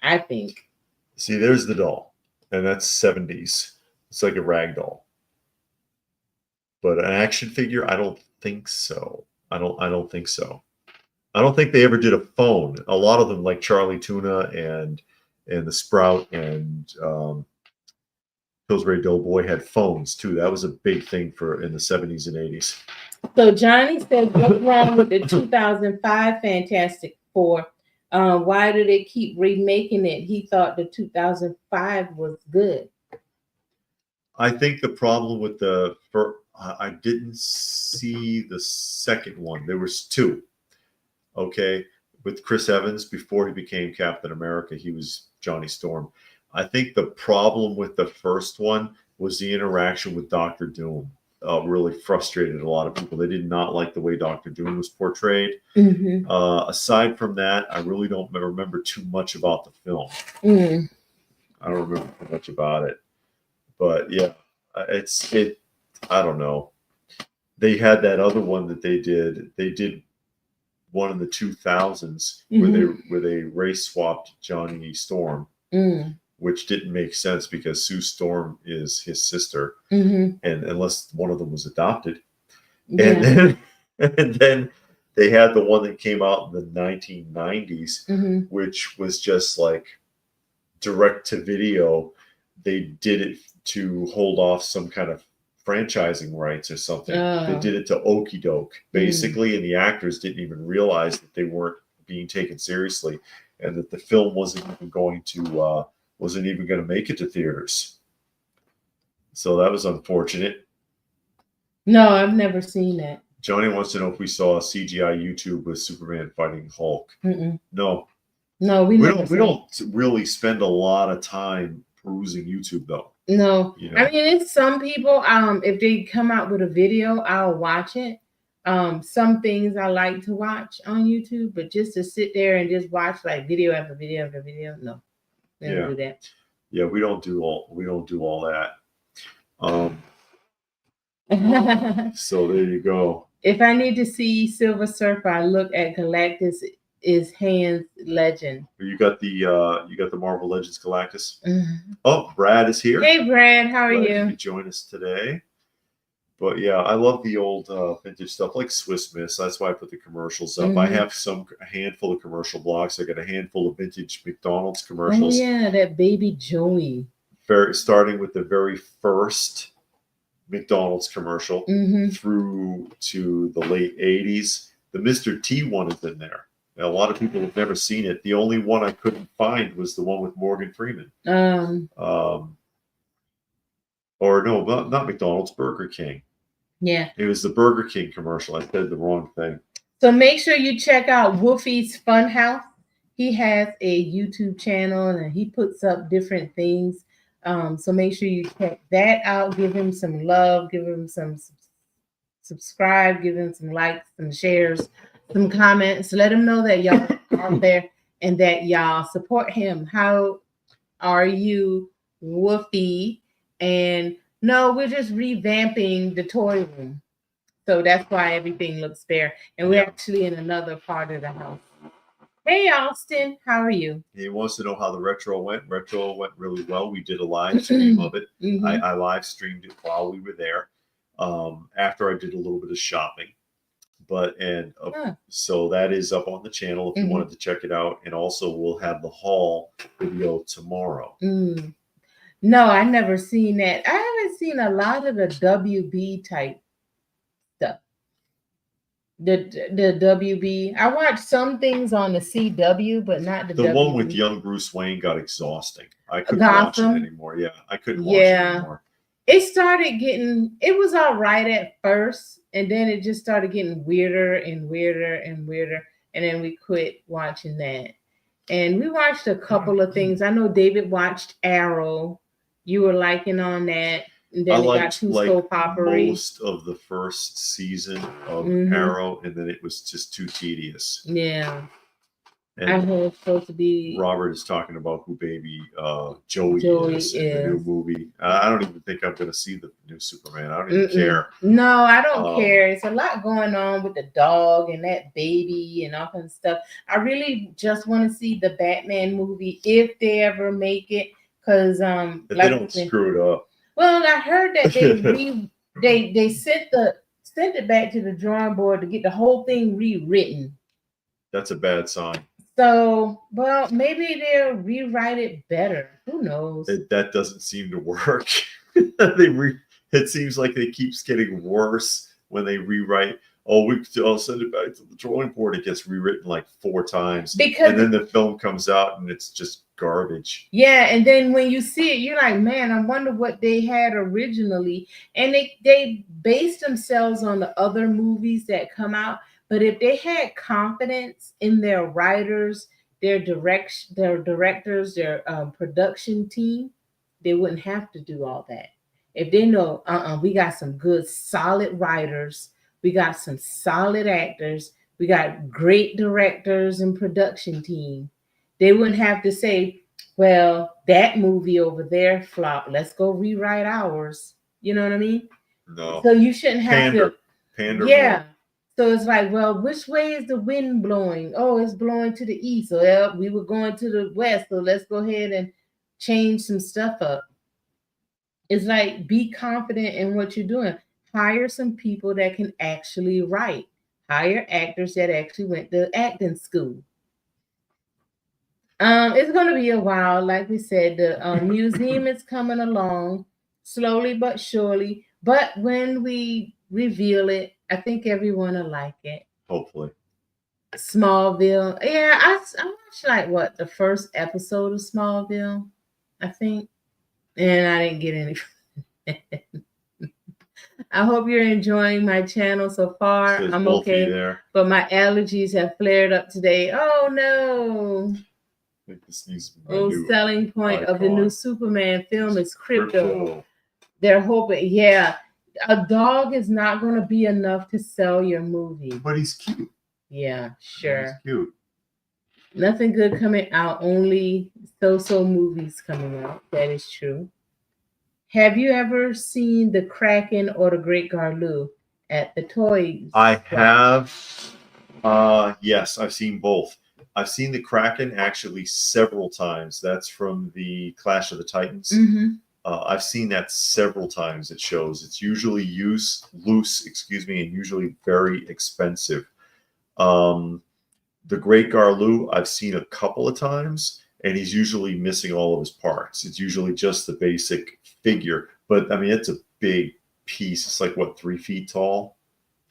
I think. See, there's the doll, and that's 70s. It's like a rag doll. But an action figure, I don't think so. I don't think so. I don't think they ever did a phone. A lot of them, like Charlie Tuna and the Sprout and Pillsbury Doughboy, had phones too. That was a big thing in the 70s and 80s. So Johnny said, what's wrong with the 2005 Fantastic Four? Why do they keep remaking it? He thought the 2005 was good. I think the problem with I didn't see the second one. There was two. Okay. With Chris Evans, before he became Captain America, he was Johnny Storm. I think the problem with the first one was the interaction with Dr. Doom. Really frustrated a lot of people. They did not like the way Dr. Doom was portrayed. Aside from that, I really don't remember too much about the film. I don't remember too much about it. But yeah, I don't know. They had that other one that they did. They did one in the 2000s where they race swapped Johnny Storm, which didn't make sense because Sue Storm is his sister, and unless one of them was adopted. And then they had the one that came out in the 1990s, which was just like direct to video. They did it to hold off some kind of franchising rights or something. They did it to Okie Doke, basically, and the actors didn't even realize that they weren't being taken seriously, and that the film wasn't even going to make it to theaters. So that was unfortunate. No, I've never seen that. Johnny wants to know if we saw a CGI YouTube with Superman fighting Hulk. No, we don't really spend a lot of time perusing YouTube though. No, I mean, it's some people, if they come out with a video, I'll watch it. Some things I like to watch on YouTube, but just to sit there and just watch like video after video after video, no, we don't do that. Yeah, we don't do all that. So there you go. If I need to see Silver Surfer, I look at Galactus is Hans Legend. You got the Marvel Legends Galactus. Oh, Brad is here. Hey, Brad, how are Glad you? You could join us today. But yeah, I love the old vintage stuff like Swiss Miss. That's why I put the commercials up. I have a handful of commercial blocks. I got a handful of vintage McDonald's commercials. Oh yeah, that Baby Joey. Starting with the very first McDonald's commercial through to the late 80s. The Mr. T one is in there. Now, a lot of people have never seen it. The only one I couldn't find was the one with Morgan Freeman. Or no, not McDonald's, Burger King. Yeah. It was the Burger King commercial. I said the wrong thing. So make sure you check out Wolfie's Funhouse. He has a YouTube channel and he puts up different things. So make sure you check that out. Give him some love. Give him some subscribe. Give him some likes, some shares, some comments. Let him know that y'all are there and that y'all support him. How are you, Wolfie? And no, we're just revamping the toy room. So that's why everything looks bare. And we're actually in another part of the house. Hey, Austin, how are you? He wants to know how the retro went. Retro went really well. We did a live stream of it. I live streamed it while we were there after I did a little bit of shopping. So that is up on the channel if you wanted to check it out. And also we'll have the haul video tomorrow. No, I never seen that. I haven't seen a lot of the WB type stuff. The WB. I watched some things on the CW, but not the WB. One with young Bruce Wayne got exhausting. I couldn't watch it anymore. Yeah, I couldn't watch it anymore. It was all right at first, and then it just started getting weirder and weirder and weirder, and then we quit watching that. And we watched a couple of things. I know David watched Arrow. You were liking on that. And then it got too soap opera-y. Most of the first season of Arrow, and then it was just too tedious. Yeah. And I heard it's supposed to be. Robert is talking about who Baby Joey is in the new movie. I don't even think I'm going to see the new Superman. I don't even care. No, I don't care. It's a lot going on with the dog and that baby and all kinds of stuff. I really just want to see the Batman movie if they ever make it, because they don't screw it up. Well, I heard that they sent it back to the drawing board to get the whole thing rewritten. That's a bad sign. So, well, maybe they'll rewrite it better. Who knows? That doesn't seem to work. It seems like it keeps getting worse when they rewrite. I'll send it back to the drawing board. It gets rewritten like 4 times. And then the film comes out and it's just garbage. Yeah, and then when you see it, you're like, man, I wonder what they had originally. And they based themselves on the other movies that come out. But if they had confidence in their writers, their directors, their production team, they wouldn't have to do all that. If they know, we got some good, solid writers, we got some solid actors, we got great directors and production team, they wouldn't have to say, well, that movie over there flopped. Let's go rewrite ours. You know what I mean? No. So you shouldn't have to. Pander. Yeah. More. So it's like, well, which way is the wind blowing? Oh, it's blowing to the east. So we were going to the west. So let's go ahead and change some stuff up. It's like, be confident in what you're doing. Hire some people that can actually write. Hire actors that actually went to acting school. It's going to be a while. Like we said, the museum is coming along slowly but surely. But when we reveal it, I think everyone will like it. Hopefully. Smallville. Yeah, I watched the first episode of Smallville, I think. And I didn't get any. I hope you're enjoying my channel so far. I'm okay. There. But my allergies have flared up today. Oh no. I think this needs to be selling point of the new Superman film is crypto. They're hoping, a dog is not going to be enough to sell your movie. But he's cute. Yeah, sure. He's cute. Nothing good coming out. Only so movies coming out. That is true. Have you ever seen the Kraken or the Great Garloo at the toys? I have. Yes, I've seen both. I've seen the Kraken actually several times. That's from the Clash of the Titans. I've seen that several times at shows. It's usually loose, and usually very expensive. The Great Garloo, I've seen a couple of times, and he's usually missing all of his parts. It's usually just the basic figure, but I mean, it's a big piece. It's like what, 3 feet tall?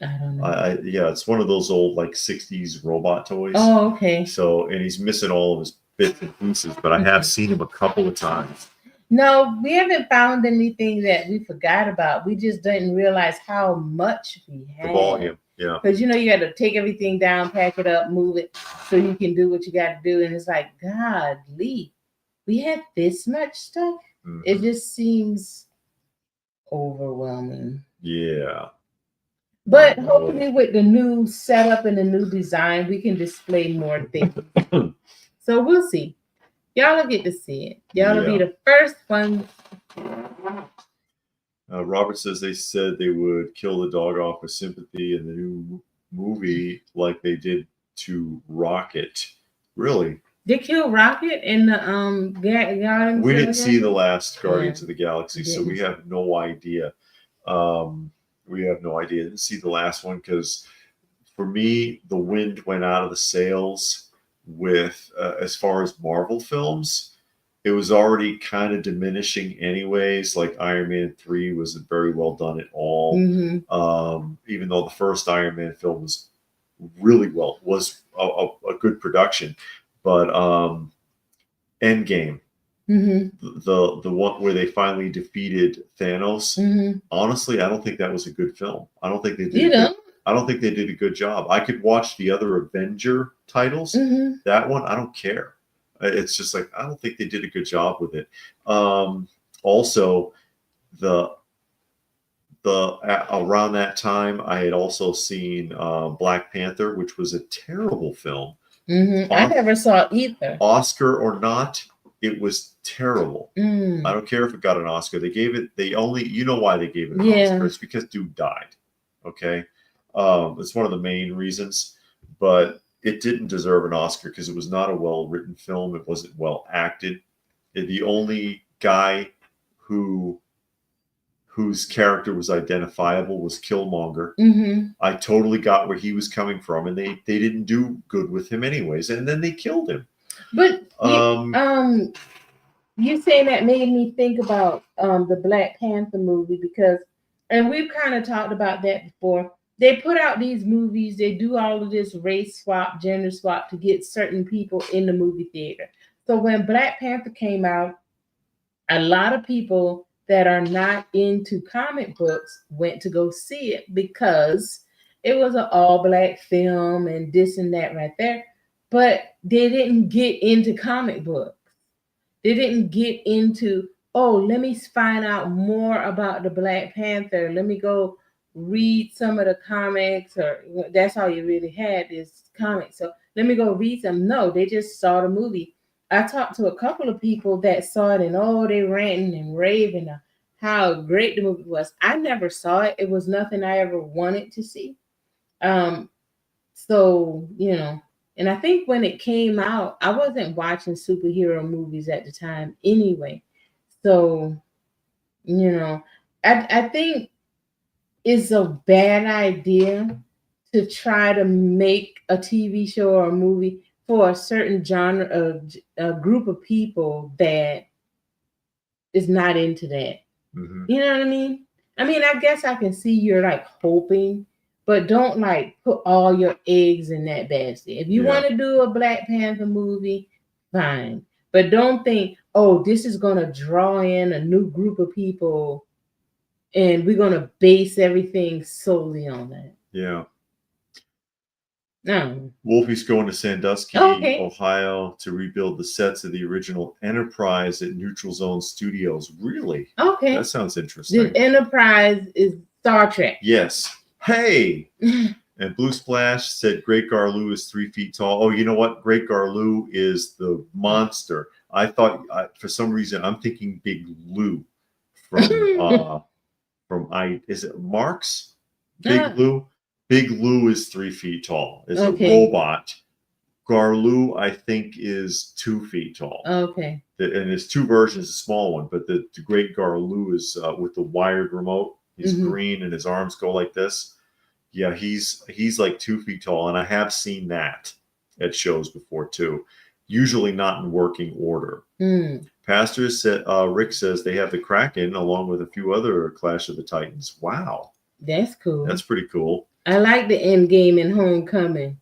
I don't know. Yeah, it's one of those old like 60s robot toys. Oh, okay. So, and he's missing all of his bits and pieces, but I have seen him a couple of times. No, we haven't found anything that we forgot about. We just didn't realize how much we had. The volume, yeah. Because, you know, you got to take everything down, pack it up, move it so you can do what you got to do. And it's like, godly, we had this much stuff. It just seems overwhelming. Yeah. But hopefully with the new setup and the new design, we can display more things. So we'll see. Y'all will get to see it. Y'all will be the first one. Robert says they said they would kill the dog off with sympathy in the new movie like they did to Rocket. Really? They killed Rocket in the Guardians? We didn't see the last Guardians of the Galaxy, so we have no idea. We have no idea. I didn't see the last one because for me, the wind went out of the sails with as far as Marvel films. It was already kind of diminishing anyways. Like Iron Man 3 wasn't very well done at all. Even though the first Iron Man film was a good production. But Endgame, the one where they finally defeated Thanos, honestly, I don't think that was a good film. I don't think they did. I don't think they did a good job. I could watch the other Avenger titles. That one, I don't care. It's just like, I don't think they did a good job with it. Also, around that time, I had also seen Black Panther, which was a terrible film. I never saw it either. Oscar or not, it was terrible. I don't care if it got an Oscar. You know why they gave it an Oscar? It's because dude died. Okay. It's one of the main reasons, but it didn't deserve an Oscar because it was not a well-written film. It wasn't well acted. The only guy whose character was identifiable was Killmonger. I totally got where he was coming from, and they didn't do good with him anyways, and then they killed him. But you saying that made me think about the Black Panther movie and we've kind of talked about that before. They put out these movies, they do all of this race swap, gender swap to get certain people in the movie theater. So when Black Panther came out, a lot of people that are not into comic books went to go see it because it was an all-black film and this and that right there. But they didn't get into comic books. They didn't get into, let me find out more about the Black Panther. Let me go read some of the comics, or that's all you really had is comics. So let me go read some. No, they just saw the movie. I talked to a couple of people that saw it and they ranting and raving how great the movie was. I never saw it. It was nothing I ever wanted to see. So, you know, and I think when it came out, I wasn't watching superhero movies at the time anyway. So, you know, I think it's a bad idea to try to make a TV show or a movie for a certain genre of a group of people that is not into that. You know what I mean? I mean, I guess I can see you're like hoping, but don't like put all your eggs in that basket. If you want to do a Black Panther movie, fine. But don't think, this is going to draw in a new group of people and we're going to base everything solely on that. Yeah. No. Wolfie's going to Sandusky, Ohio to rebuild the sets of the original Enterprise at Neutral Zone Studios. Really? Okay. That sounds interesting. The Enterprise is Star Trek. Yes. Hey! And Blue Splash said Great Garloo is 3 feet tall. Oh, you know what? Great Garloo is the monster. I thought, for some reason, I'm thinking Big Lou is it Marx? Big Lou? Big Lou is 3 feet tall. It's a robot. Garloo, I think, is 2 feet tall. Okay. And there's 2 versions, a small one, but the great Garloo is with the wired remote. He's green and his arms go like this. Yeah, he's like 2 feet tall, and I have seen that at shows before too. Usually not in working order. Pastor said, Rick says they have the Kraken along with a few other Clash of the Titans. Wow, that's cool. That's pretty cool. I like the Endgame and Homecoming,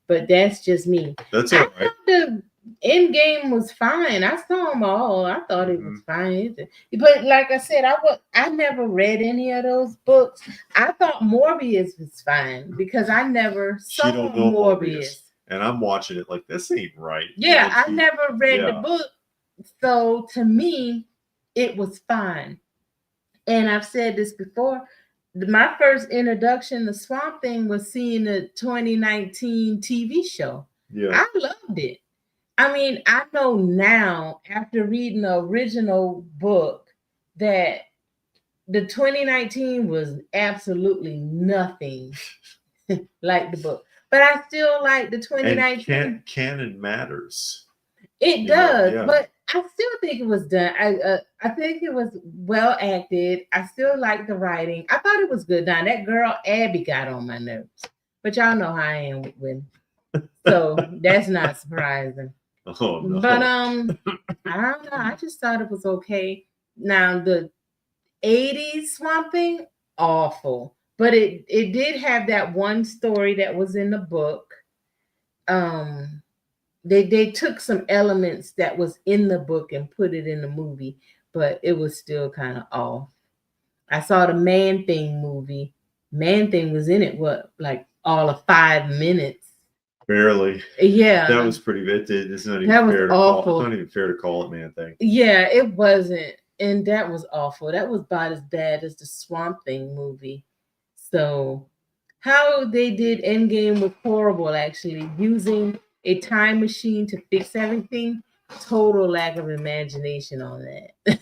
but that's just me. That's all right. The Endgame was fine. I saw them all. I thought it was fine. But like I said, I never read any of those books. I thought Morbius was fine because I never saw Morbius. And I'm watching it like, this ain't right. Yeah, I never read the book. So to me, it was fine. And I've said this before. My first introduction to Swamp Thing was seeing the 2019 TV show. Yeah. I loved it. I mean, I know now, after reading the original book, that the 2019 was absolutely nothing like the book. But I still like the 2019. And canon matters. It does, but I still think it was done. I think it was well acted. I still like the writing. I thought it was good done. That girl Abby got on my nerves, but y'all know how I am with women, so that's not surprising. Oh no! But I don't know. I just thought it was okay. Now the 80s Swamp Thing, awful, but it did have that one story that was in the book. They took some elements that was in the book and put it in the movie, but it was still kind of off. I saw the Man Thing movie. Man Thing was in it, like all of 5 minutes. Barely. Yeah. That was pretty bad. It's not even fair to call. It's not even fair to call it Man Thing. Yeah, it wasn't. And that was awful. That was about as bad as the Swamp Thing movie. So how they did Endgame was horrible, actually. Using a time machine to fix everything. Total lack of imagination on that.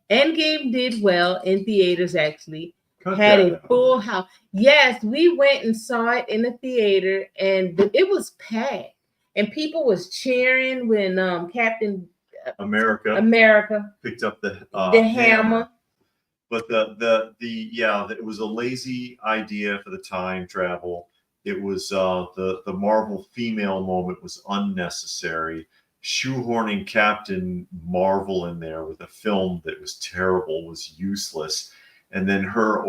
Endgame did well in theaters, actually. Had a full house. Yes, we went and saw it in the theater, and it was packed. And people was cheering when Captain America picked up the hammer. But it was a lazy idea for the time travel. It was the Marvel female moment was unnecessary. Shoehorning Captain Marvel in there with a film that was terrible was useless. And then her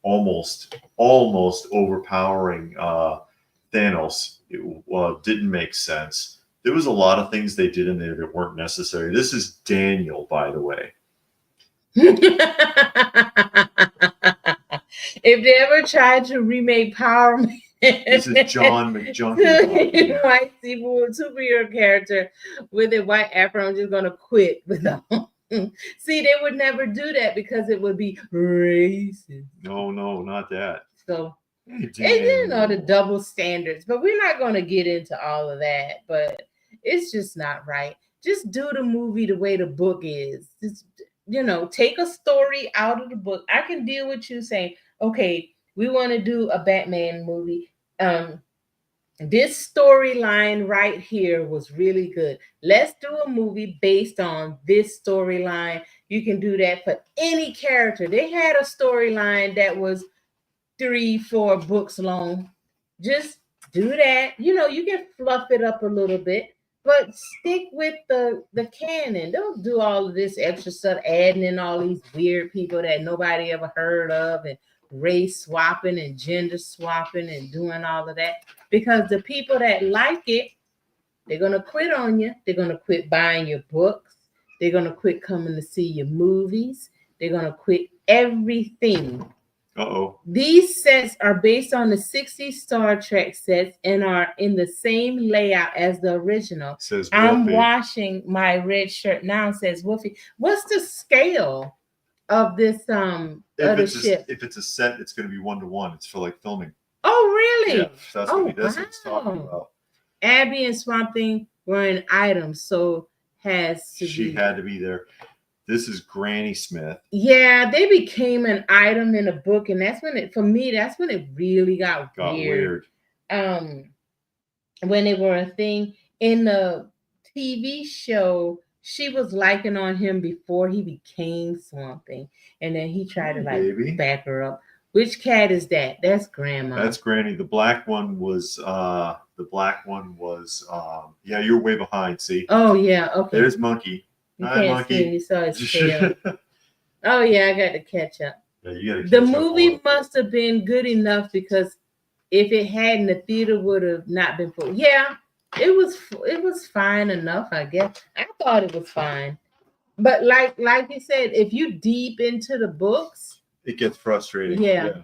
almost overpowering Thanos didn't make sense. There was a lot of things they did in there that weren't necessary. This is Daniel, by the way. If they ever tried to remake Power Man, this is John McJunkin. White superhero character with a white afro. I'm just gonna quit with them. See, they would never do that because it would be racist. No, not that. So, and the double standards. But we're not gonna get into all of that. But it's just not right. Just do the movie the way the book is. Just, take a story out of the book. I can deal with you saying, okay, we want to do a Batman movie. This storyline right here was really good. Let's do a movie based on this storyline. You can do that for any character. They had a storyline that was 3-4 books long. Just do that. You can fluff it up a little bit. But stick with the canon. Don't do all of this extra stuff, adding in all these weird people that nobody ever heard of, and race swapping and gender swapping and doing all of that. Because the people that like it, they're going to quit on you. They're going to quit buying your books. They're going to quit coming to see your movies. They're going to quit everything. Uh-oh. These sets are based on the 60s Star Trek sets and are in the same layout as the original. Says I'm washing my red shirt now. It says Wolfie. What's the scale of this other ship? If it's a set, it's going to be 1-to-1. It's for like filming. Oh, really? Yeah, that's what it's talking about. Abby and Swamp Thing were an item, so she had to be there. This is Granny Smith. Yeah, they became an item in a book, and that's when it really got weird. when they were a thing. In the TV show, she was liking on him before he became Swamp Thing, and then he tried to like back her up. Which cat is that? That's Grandma. That's Granny. The black one was yeah, you're way behind, see? Oh yeah, okay. There's Monkey. You can't Monkey. See him, you saw his tail. Oh yeah, I got to catch up. Yeah, you got to catch the up. The movie must have been good enough, because if it hadn't, the theater would have not been full. Yeah, it was fine enough, I guess. I thought it was fine. But like you said, if you deep into the books, it gets frustrating. Yeah.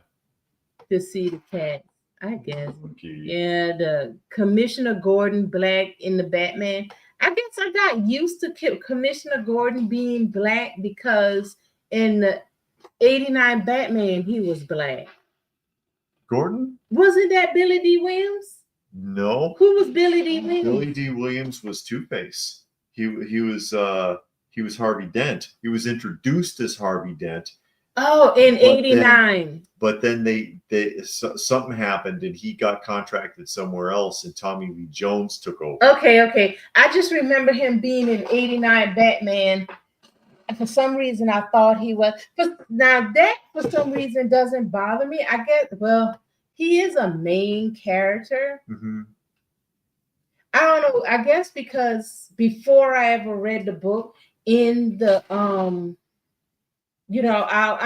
To see the cat, I guess. Okay. Yeah, the Commissioner Gordon Black in the Batman. I guess I got used to Commissioner Gordon being black, because in the 89 Batman, he was black. Gordon? Wasn't that Billy D. Williams? No. Who was Billy D. Williams? Billy D. Williams was Two-Face. He was Harvey Dent. He was introduced as Harvey Dent. Oh, in 89. But then something happened and he got contracted somewhere else, and Tommy Lee Jones took over. Okay. I just remember him being in 89 Batman. For some reason, I thought he was. Now that for some reason doesn't bother me. I guess, well, he is a main character. Mm-hmm. I don't know. I guess because before I ever read the book, in the I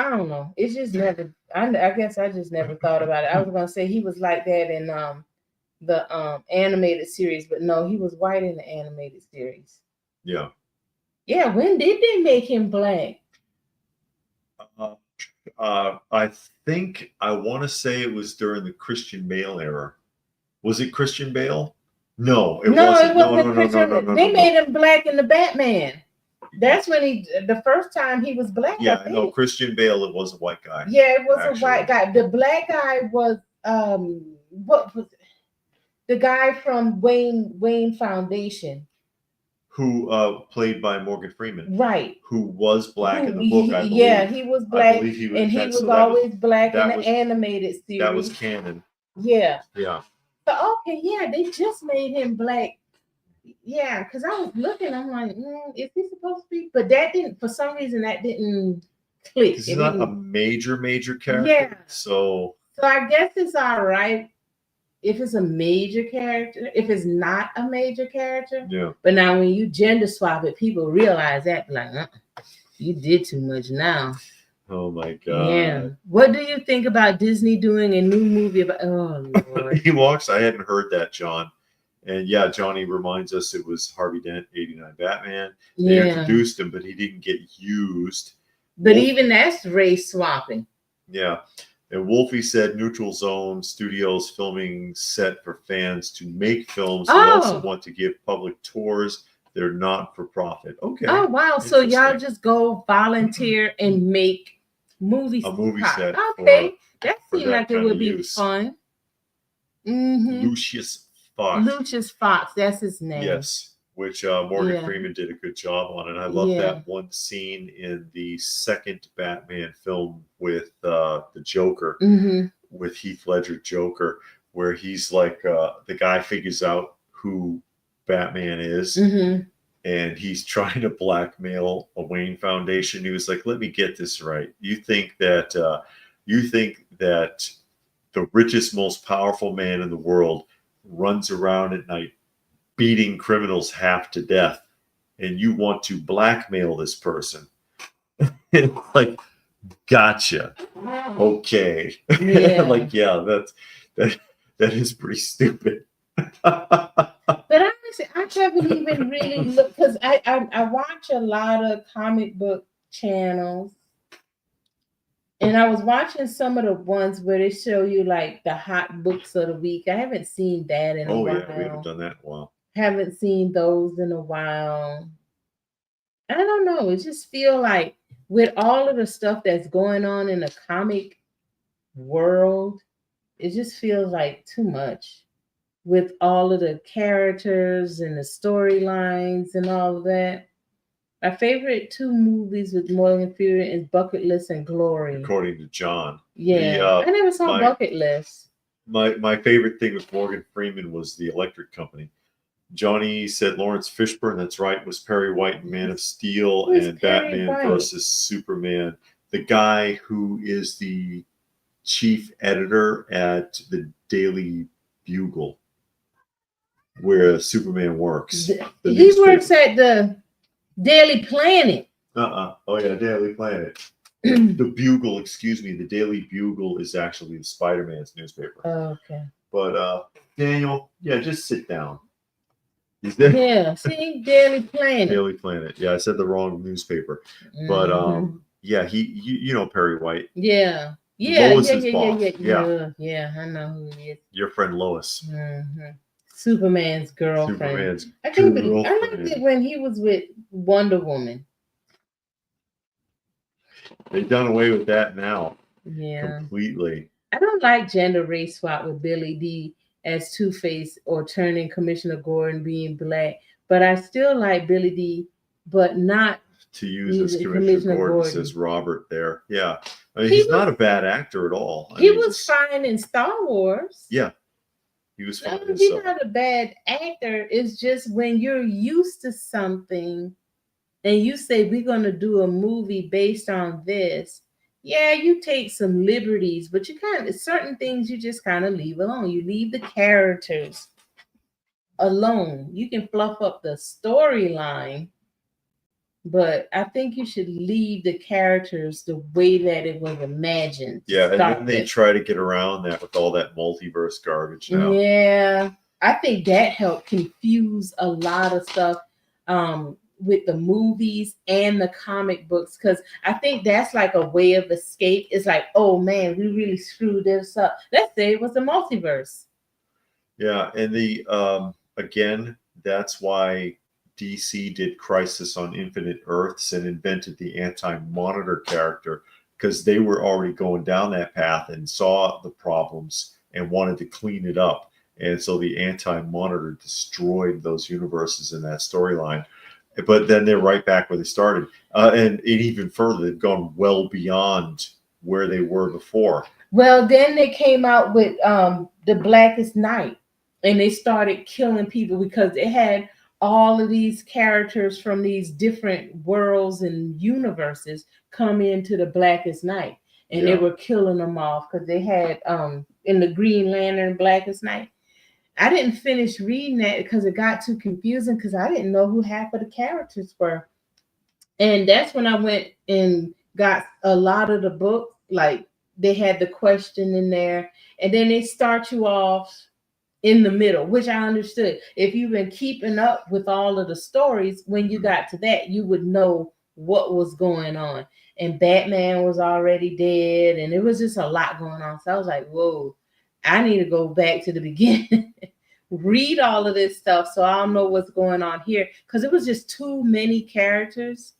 don't know. It's just never. I guess I just never thought about it. I was gonna say he was like that in the animated series, but no, he was white in the animated series. Yeah. Yeah. When did they make him black? I think I want to say it was during the Christian Bale era. Was it Christian Bale? No, it wasn't. No. They made him black in the Batman. That's when the first time he was black. Yeah, no, Christian Bale, it was a white guy. Yeah, it was a white guy. The black guy was what was it? The guy from Wayne Foundation. Who played by Morgan Freeman. Right. Who was black in the book, I believe. Yeah, he was black. He was always black in the animated series. That was canon. Yeah. Yeah. So okay, yeah, they just made him black. Yeah, because I was looking, I'm like, is he supposed to be? But that didn't, for some reason, that didn't click. He's not a major character. Yeah. So I guess it's all right if it's a major character. If it's not a major character. Yeah. But now when you gender swap it, people realize that, like, you did too much now. Oh my God. Yeah. What do you think about Disney doing a new movie about? Oh Lord. Ewoks. I hadn't heard that, John. And yeah, Johnny reminds us it was Harvey Dent, 89 Batman. They introduced him, but he didn't get used. But even that's race swapping. Yeah. And Wolfie said Neutral Zone Studios filming set for fans to make films. They also want to give public tours. They're not for profit. Okay. Oh wow. So y'all just go volunteer and make movie set. Okay. That seemed like it would be fun. Mm-hmm. Lucius Fox, that's his name. Yes, which Morgan Freeman did a good job on, and I love that one scene in the second Batman film with the Joker, with Heath Ledger Joker, where he's like the guy figures out who Batman is, and he's trying to blackmail a Wayne Foundation. He was like, "Let me get this right. You think that the richest, most powerful man in the world runs around at night beating criminals half to death, and you want to blackmail this person?" Like, gotcha. Okay. Like, yeah, that is pretty stupid. But honestly, I haven't even really looked, because I watch a lot of comic book channels. And I was watching some of the ones where they show you like the hot books of the week. I haven't seen that in a while. Oh yeah, we haven't done that in a while. Haven't seen those in a while. I don't know. It just feel like with all of the stuff that's going on in the comic world, it just feels like too much. With all of the characters and the storylines and all of that. My favorite two movies with Morgan Freeman is Bucket List and Glory. According to John. Yeah. I never saw Bucket List. my favorite thing with Morgan Freeman was the electric company. Johnny said Lawrence Fishburne, that's right, was Perry White in Man of Steel and Batman versus Superman. The guy who is the chief editor at the Daily Bugle, where Superman works. He works at the Daily Planet. Oh yeah, Daily Planet. The Bugle, excuse me, the Daily Bugle is actually the Spider-Man's newspaper. Oh, okay. But Daniel, yeah, just sit down. Yeah, see, Daily Planet. Daily Planet. Yeah, I said the wrong newspaper. But yeah, you know Perry White. Yeah. Lois's boss. Yeah, I know who he is. Your friend Lois. Superman's girlfriend. I liked it when he was with Wonder Woman. They've done away with that now. Yeah. Completely. I don't like gender race swap with Billy D as Two-Face or turning Commissioner Gordon being black, but I still like Billy D, but not to use as Commissioner Gordon, says Robert there. Yeah. I mean, he's not a bad actor at all. He was fine in Star Wars. Yeah. He was fine. He's not a bad actor. It's just when you're used to something and you say we're going to do a movie based on this, yeah, you take some liberties, but you certain things you just kind of leave alone. You leave the characters alone. You can fluff up the storyline, but I think you should leave the characters the way that it was imagined. Yeah, and then they try to get around that with all that multiverse garbage now. Yeah, I think that helped confuse a lot of stuff with the movies and the comic books, because I think that's like a way of escape. It's like, oh man, we really screwed this up. Let's say it was the multiverse. Yeah, and the again, that's why DC did Crisis on Infinite Earths and invented the Anti-Monitor character, because they were already going down that path and saw the problems and wanted to clean it up. And so the Anti-Monitor destroyed those universes in that storyline. But then they're right back where they started. And even further, they've gone well beyond where they were before. Well, then they came out with The Blackest Night, and they started killing people because they had all of these characters from these different worlds and universes come into the Blackest Night, and they were killing them off because they had in the Green Lantern Blackest Night. I didn't finish reading that because it got too confusing because I didn't know who half of the characters were. And that's when I went and got a lot of the book. Like they had the question in there, and then they start you off in the middle, which I understood. If you've been keeping up with all of the stories, when you got to that, you would know what was going on. And Batman was already dead, and it was just a lot going on. So I was like, whoa, I need to go back to the beginning, read all of this stuff so I'll know what's going on here. Because it was just too many characters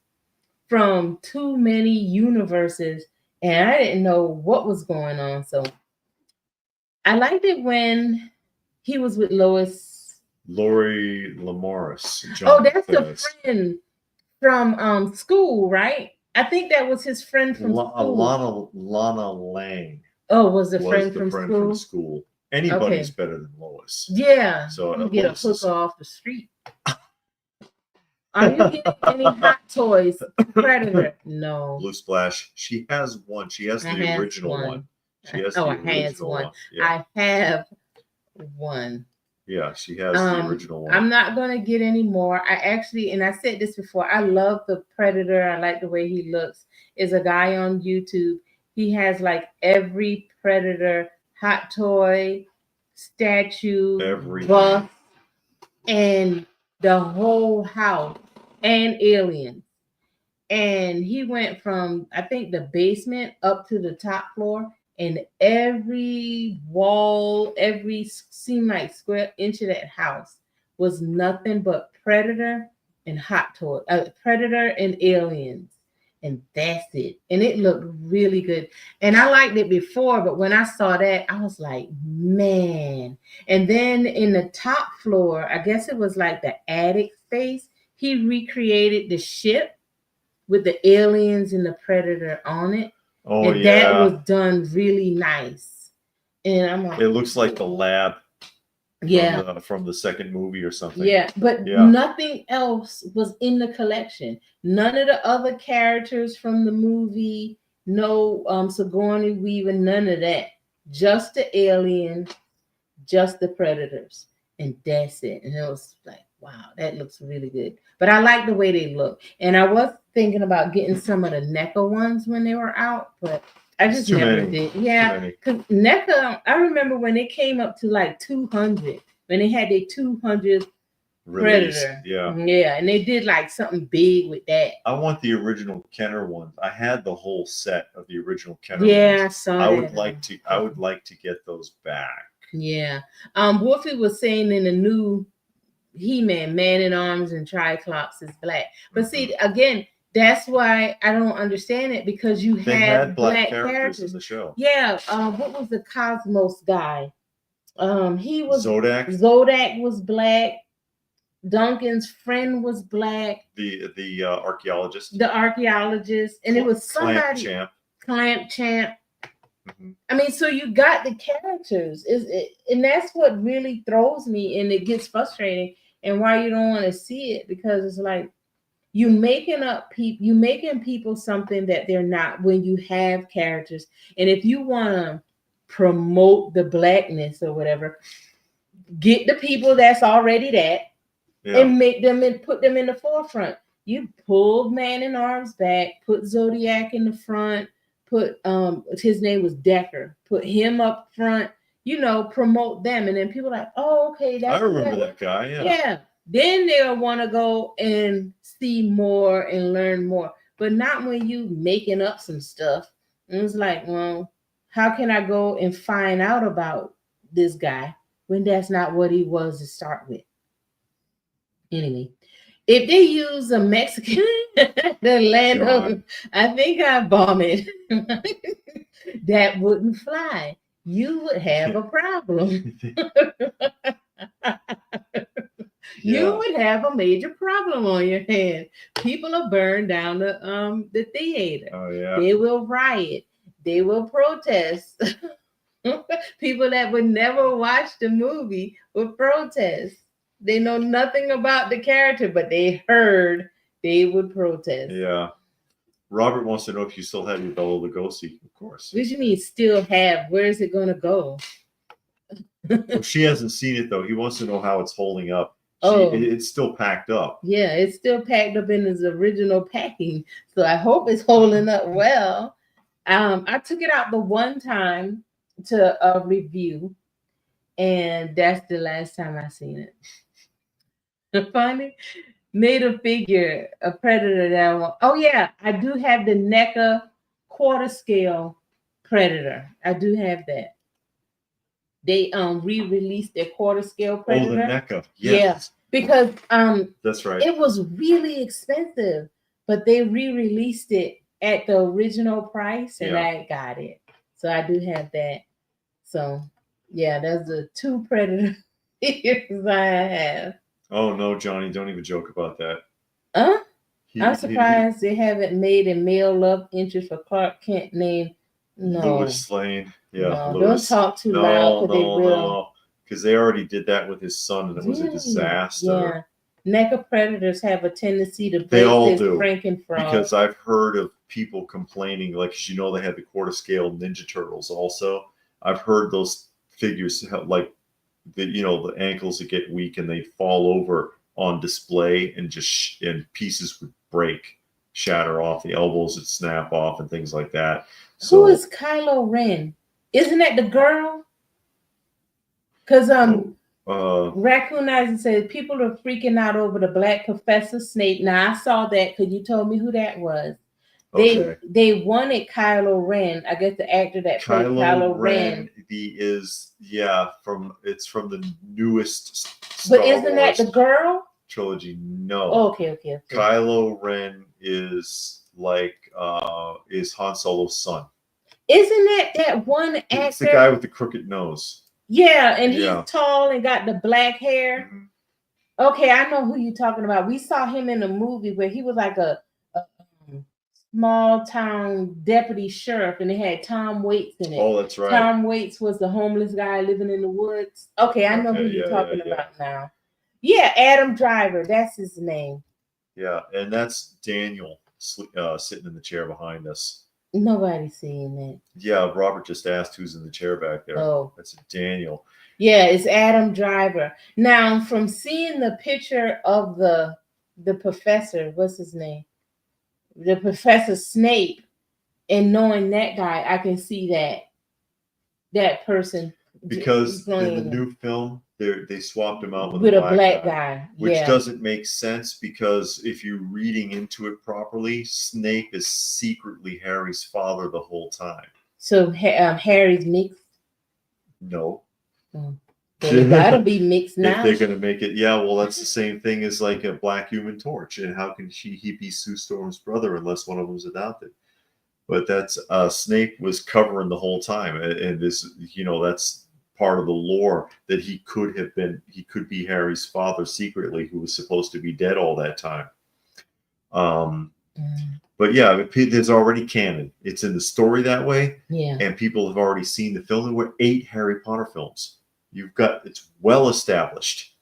from too many universes, and I didn't know what was going on. So I liked it when he was with Lois. Lori Lamaris. Oh, that's the friend from school, right? I think that was his friend from school. Lana Lang. Oh, was the friend from school. Anybody's better than Lois. Yeah. So you get a hooker off the street. Are you getting any hot toys? Predator? No. Blue Splash. She has one. She has the original one. She has the original one. Yeah. I have one. Yeah, she has the original one. I'm not going to get any more. I actually, and I said this before, I love the Predator. I like the way he looks. Is a guy on YouTube. He has like every Predator hot toy, statue, buff, and the whole house, and aliens. And he went from, I think, the basement up to the top floor, and every wall, every seemed like square inch of that house was nothing but Predator and hot toy, Predator and aliens. And that's it. And it looked really good. And I liked it before, but when I saw that, I was like, man. And then in the top floor, I guess it was like the attic space, he recreated the ship with the aliens and the Predator on it. Oh, and that was done really nice. And I'm like, it looks like the lab. Yeah, from the second movie or something. Yeah, but nothing else was in the collection. None of the other characters from the movie. No, Sigourney Weaver. None of that. Just the alien. Just the predators, and that's it. And it was like, wow, that looks really good. But I like the way they look. And I was thinking about getting some of the NECA ones when they were out, but I just never did. Yeah, because NECA, I remember when they came up to like 200, when they had their 200th Predator. Yeah, and they did like something big with that. I want the original Kenner ones. I had the whole set of the original Kenner ones. I would like to get those back. Yeah. Wolfie was saying in the new He-Man, Man in Arms and Triclops is black. But see, again, that's why I don't understand it, because they had black characters in the show. Yeah. What was the Cosmos guy? He was Zodak. Zodak was black. Duncan's friend was black. The archaeologist. The archaeologist, and it was somebody. Clamp Champ. I mean, so you got the characters, and that's what really throws me, and it gets frustrating, and why you don't want to see it, because it's like you making people something that they're not when you have characters. And if you want to promote the blackness or whatever, get the people that's already that. Yeah. And make them and put them in the forefront. You pulled Man in Arms back, put Zodiac in the front, put his name was Decker, put him up front, promote them, and then people are like, oh, okay, I remember that guy. Yeah. Then they'll want to go and see more and learn more, but not when you making up some stuff. And it's like, well, how can I go and find out about this guy when that's not what he was to start with? Anyway, if they use a Mexican, the land of, I think I bomb it, that wouldn't fly. You would have a problem. You would have a major problem on your hands. People will burn down the theater. Oh yeah. They will riot. They will protest. People that would never watch the movie would protest. They know nothing about the character, but they heard they would protest. Yeah. Robert wants to know if you still have your Bela Lugosi, of course. What do you mean still have? Where is it going to go? Well, she hasn't seen it, though. He wants to know how it's holding up. It's still packed up. Yeah, it's still packed up in its original packing. So I hope it's holding up well. I took it out the one time to review, and that's the last time I seen it. Funny, made a figure, a Predator that I want. Oh yeah, I do have the NECA quarter scale Predator. I do have that. They re-released their quarter scale Predator. Oh, the NECA. Yes. Yeah, because that's right. It was really expensive, but they re-released it at the original price, and I got it. So I do have that. So yeah, that's the 2 Predator figures I have. Oh no, Johnny! Don't even joke about that. I'm surprised they haven't made a male love interest for Clark Kent named Louis Lane. Yeah, no, Louis. Don't talk too loud because they will. No, because they already did that with his son, and it was a disaster. Yeah, NECA Predators have a tendency to. They all do. Because I've heard of people complaining, like, they had the quarter scale Ninja Turtles. Also, I've heard those figures like. The ankles that get weak and they fall over on display and and pieces would break, shatter off, the elbows would snap off and things like that. So, who is Kylo Ren? Isn't that the girl? Because Raccoon Eyes said people are freaking out over the black Professor Snape. Now I saw that because you told me who that was. They wanted Kylo Ren. I guess the actor that played Kylo Ren. From the newest Star Wars that the girl trilogy? No. Oh, okay. Kylo Ren is is Han Solo's son. Isn't that one actor? It's the guy with the crooked nose. Yeah, and he's tall and got the black hair. Mm-hmm. Okay, I know who you're talking about. We saw him in a movie where he was like a small town deputy sheriff, and it had Tom Waits in it. Oh, that's right. Tom Waits was the homeless guy living in the woods. Okay, I know who you're talking about now. Yeah, Adam Driver. That's his name. Yeah, and that's Daniel sitting in the chair behind us. Nobody's seeing that. Yeah, Robert just asked who's in the chair back there. Oh, that's Daniel. Yeah, it's Adam Driver. Now, from seeing the picture of the professor, what's his name? The Professor Snape, and knowing that guy, I can see that person. Because in the new film, they swapped him out with a black guy, which doesn't make sense, because if you're reading into it properly, Snape is secretly Harry's father the whole time. So Harry's mixed? No. They gotta be mixed now. If they're gonna make it, well, that's the same thing as like a Black Human Torch, and how can he be Sue Storm's brother unless one of them's adopted? But that's Snape was covering the whole time, and this, that's part of the lore, that he could be Harry's father secretly, who was supposed to be dead all that time. But yeah, there's already canon. It's in the story that way. Yeah. And people have already seen the film. There were 8 Harry Potter films. It's well established.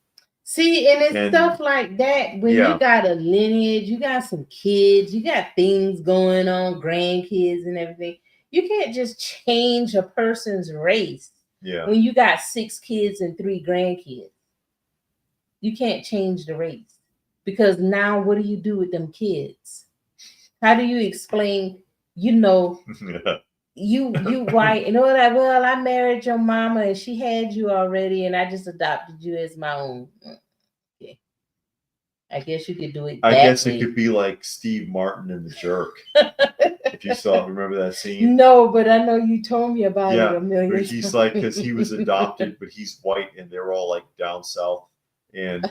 See, and it's stuff like that when you got a lineage, you got some kids, you got things going on, grandkids and everything. You can't just change a person's race. Yeah. When you got 6 kids and 3 grandkids, you can't change the race, because now what do you do with them kids? How do you explain? You white, and all that. Well, I married your mama and she had you already, and I just adopted you as my own. Okay. I guess you could do it. It could be like Steve Martin in The Jerk. If you remember that scene? No, but I know you told me about it a million times. He's like, because he was adopted, but he's white, and they're all like down south, and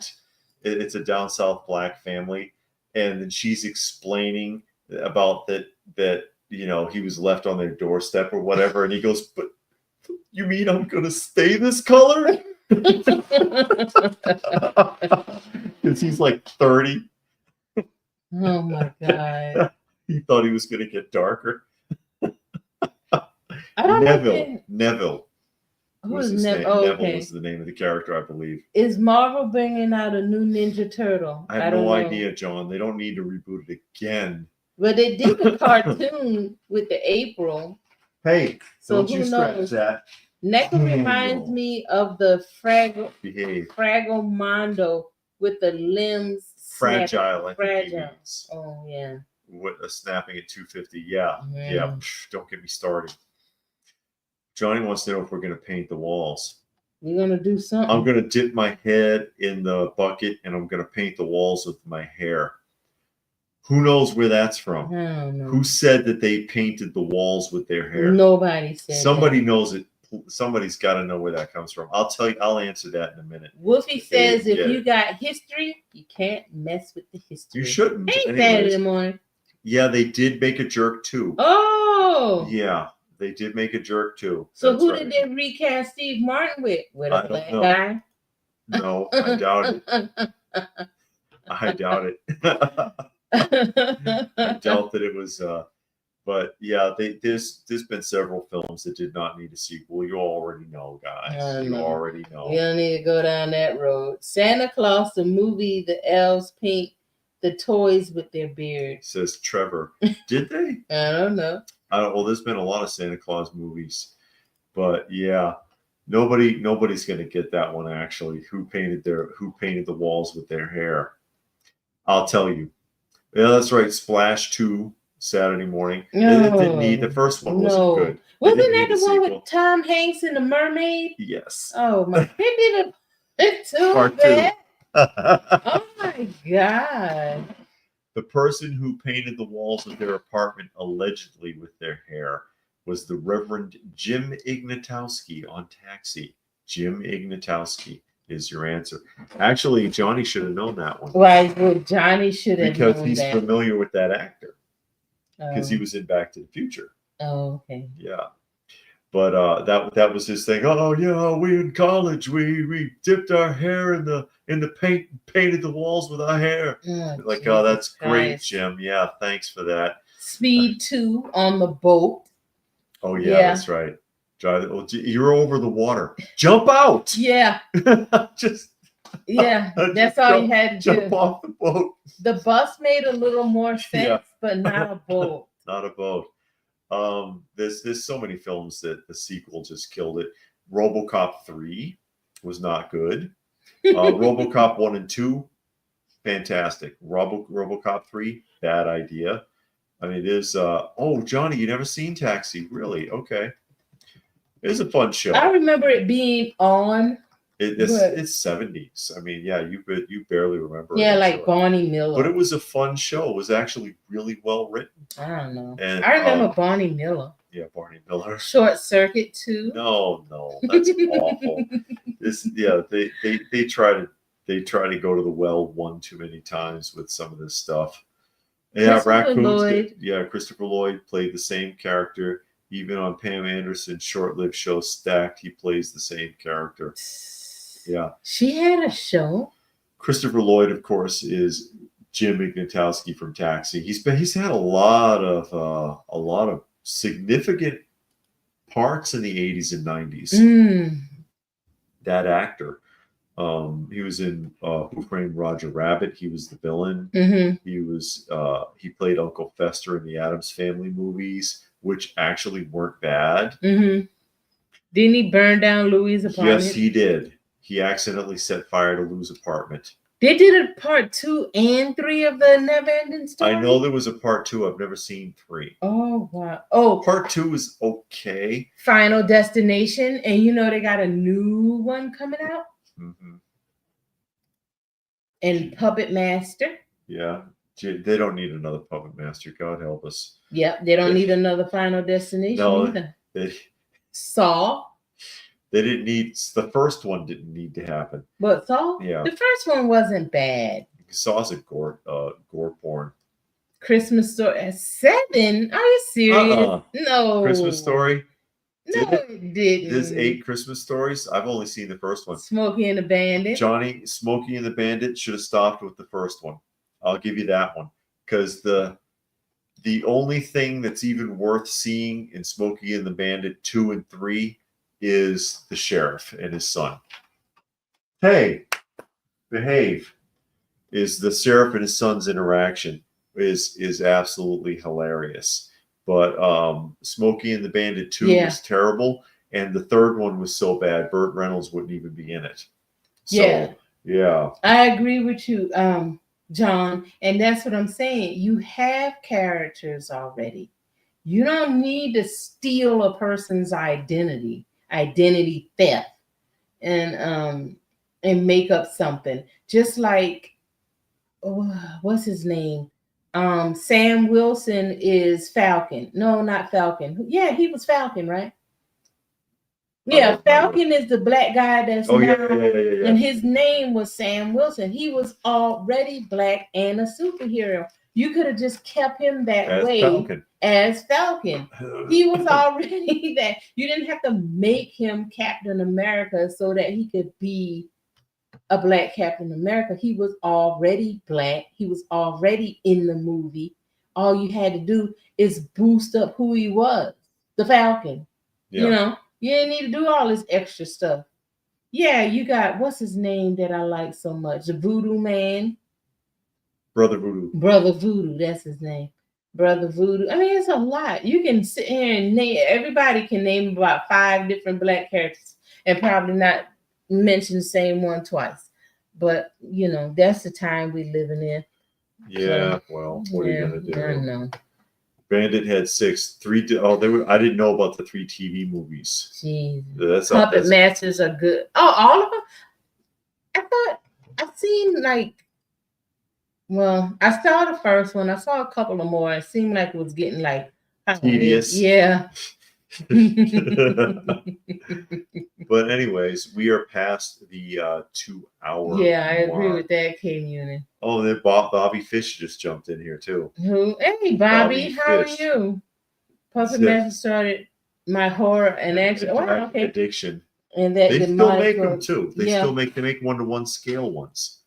it's a down south black family, and then she's explaining about that he was left on their doorstep or whatever, and he goes, "But you mean I'm gonna stay this color?" Because he's like 30. Oh my god. He thought he was going to get darker. Neville. Who is Neville? Neville was the name of the character, I believe. Is Marvel bringing out a new Ninja Turtle? I have no idea, John. They don't need to reboot it again. But they did a cartoon with the April. Hey, so don't you stretch that. Neckle reminds me of the Fraggle Mondo with the limbs fragile. Fragile. Oh yeah. With a snapping at 250. Yeah. Don't get me started. Johnny wants to know if we're going to paint the walls. We're going to do something. I'm going to dip my head in the bucket, and I'm going to paint the walls with my hair. Who knows where that's from? I don't know. Who said that they painted the walls with their hair? Nobody said. Somebody knows it. Somebody's got to know where that comes from. I'll tell you. I'll answer that in a minute. Wolfie says if you got history, you can't mess with the history. You shouldn't. Ain't Saturday morning. Yeah, they did make a jerk too. Oh. Yeah, they did make a jerk too. So who did they recast Steve Martin with? With a black guy? No, I doubt it. I doubt it. I doubt that it was. But yeah, there's been several films that did not need a sequel. You already know, guys. You already know. You don't need to go down that road. Santa Claus, the movie, the elves paint the toys with their beards. Says Trevor. Did they? I don't know. Well, there's been a lot of Santa Claus movies, but yeah, nobody's gonna get that one actually. Who painted the walls with their hair? I'll tell you. Yeah, that's right. Splash 2. Saturday morning. No. It didn't need, the first one wasn't good. Wasn't that the one with Tom Hanks and the mermaid? Yes. Oh my! They did it too Part bad. Oh my god! The person who painted the walls of their apartment allegedly with their hair was the Reverend Jim Ignatowski on Taxi. Jim Ignatowski is your answer. Actually, Johnny should have known that one. Why would Johnny should have known that? Because he's familiar with that actor. Because he was in Back to the Future. Oh, okay. Yeah. But that was his thing. Oh yeah, we in college we dipped our hair in and the painted the walls with our hair. Like, oh, that's great, Jim. Yeah, thanks for that. Speed 2 on the boat. Oh yeah, that's right. You're over the water. Jump out. Yeah. Just that's all you had to jump off the boat. The bus made a little more sense, but not a boat. Not a boat. There's so many films that the sequel just killed it. RoboCop 3 was not good. RoboCop 1 and 2, fantastic. RoboCop 3, bad idea. I mean, there's oh, Johnny, you never seen Taxi? Really? Okay. It's a fun show. I remember it being on. It's 70s. I mean, yeah, you barely remember. Yeah, like Barney Miller. But it was a fun show. It was actually really well written. I don't know. And I remember Barney Miller. Yeah, Barney Miller. Short Circuit 2. No, that's awful. They try to go to the well one too many times with some of this stuff. Yeah, Christopher Lloyd played the same character. Even on Pam Anderson's short-lived show Stacked, he plays the same character. Yeah. She had a show. Christopher Lloyd, of course, is Jim Ignatowski from Taxi. He's had a lot of significant parts in the 80s and 90s. That actor. He was in Who Framed Roger Rabbit. He was the villain. He played Uncle Fester in the Addams Family movies, which actually weren't bad. Didn't he burn down Louis' apartment? Yes, he did. He accidentally set fire to Lou's apartment. They did a part 2 and 3 of the Never Ending Story? I know there was a part 2. I've never seen 3. Oh, wow. Oh, part 2 is okay. Final Destination. And they got a new one coming out? And Puppet Master. Yeah. They don't need another Puppet Master. God help us. Yep. They don't need another Final Destination either. Saw. They didn't need, the first one didn't need to happen. But Saw? Yeah. The first one wasn't bad. Saw's a gore porn. Christmas Story 7? Are you serious? No. Christmas Story? No, it didn't. There's 8 Christmas stories. I've only seen the first one. Smokey and the Bandit. Johnny, Smokey and the Bandit should have stopped with the first one. I'll give you that one. Because the only thing that's even worth seeing in Smokey and the Bandit 2 and 3 is the sheriff and his son. Hey, behave. Is the sheriff and his son's interaction is absolutely hilarious. But Smokey and the Bandit 2 was terrible, and the third one was so bad Burt Reynolds wouldn't even be in it. So, yeah. I agree with you, John, and that's what I'm saying. You have characters already. You don't need to steal a person's identity theft, and make up something. Just like, what's his name? Sam Wilson is Falcon. No, not Falcon. Yeah, he was Falcon, right? Yeah, Falcon is the black guy that's and his name was Sam Wilson. He was already black and a superhero. You could have just kept him that way as Falcon. He was already that. You didn't have to make him Captain America so that he could be a black Captain America. He was already black. He was already in the movie. All you had to do is boost up who he was, the Falcon. Yeah. You didn't need to do all this extra stuff. Yeah, you got, what's his name that I like so much? The Voodoo Man. Brother Voodoo. Brother Voodoo, that's his name. Brother Voodoo. I mean, it's a lot. You can sit here and name, everybody can name about 5 different black characters and probably not mention the same one twice. But, that's the time we're living in. Yeah, well, what are you going to do? I know. Bandit had 6. 3. I didn't know about the 3 TV movies. Jeez. Puppet Masters are good. Oh, all of them? I thought I've seen I saw the first one. I saw a couple of more. It seemed like it was getting tedious. Yeah. But anyways, we are past the 2-hour. Yeah, I agree with that, K-Unit. Oh, and then Bobby Fish just jumped in here too. Who? Hey, Bobby, how are you? Puppet Master started my horror and action. Wow, okay. Addiction. And that they still make them too. They still make 1-to-1 scale ones.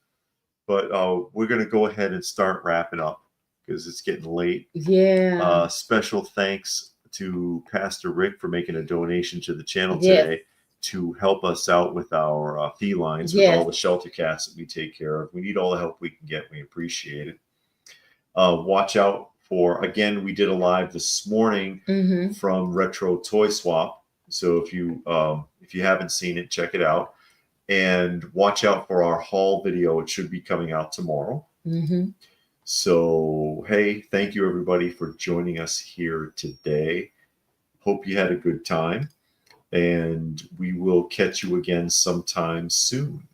But we're going to go ahead and start wrapping up because it's getting late. Yeah. Special thanks to Pastor Rick for making a donation to the channel today to help us out with our felines, with all the shelter cats that we take care of. We need all the help we can get. We appreciate it. Watch out for, again, we did a live this morning from Retro Toy Swap. So if you haven't seen it, check it out. And watch out for our haul video. It should be coming out tomorrow. So, hey, thank you everybody for joining us here today. Hope you had a good time. And we will catch you again sometime soon.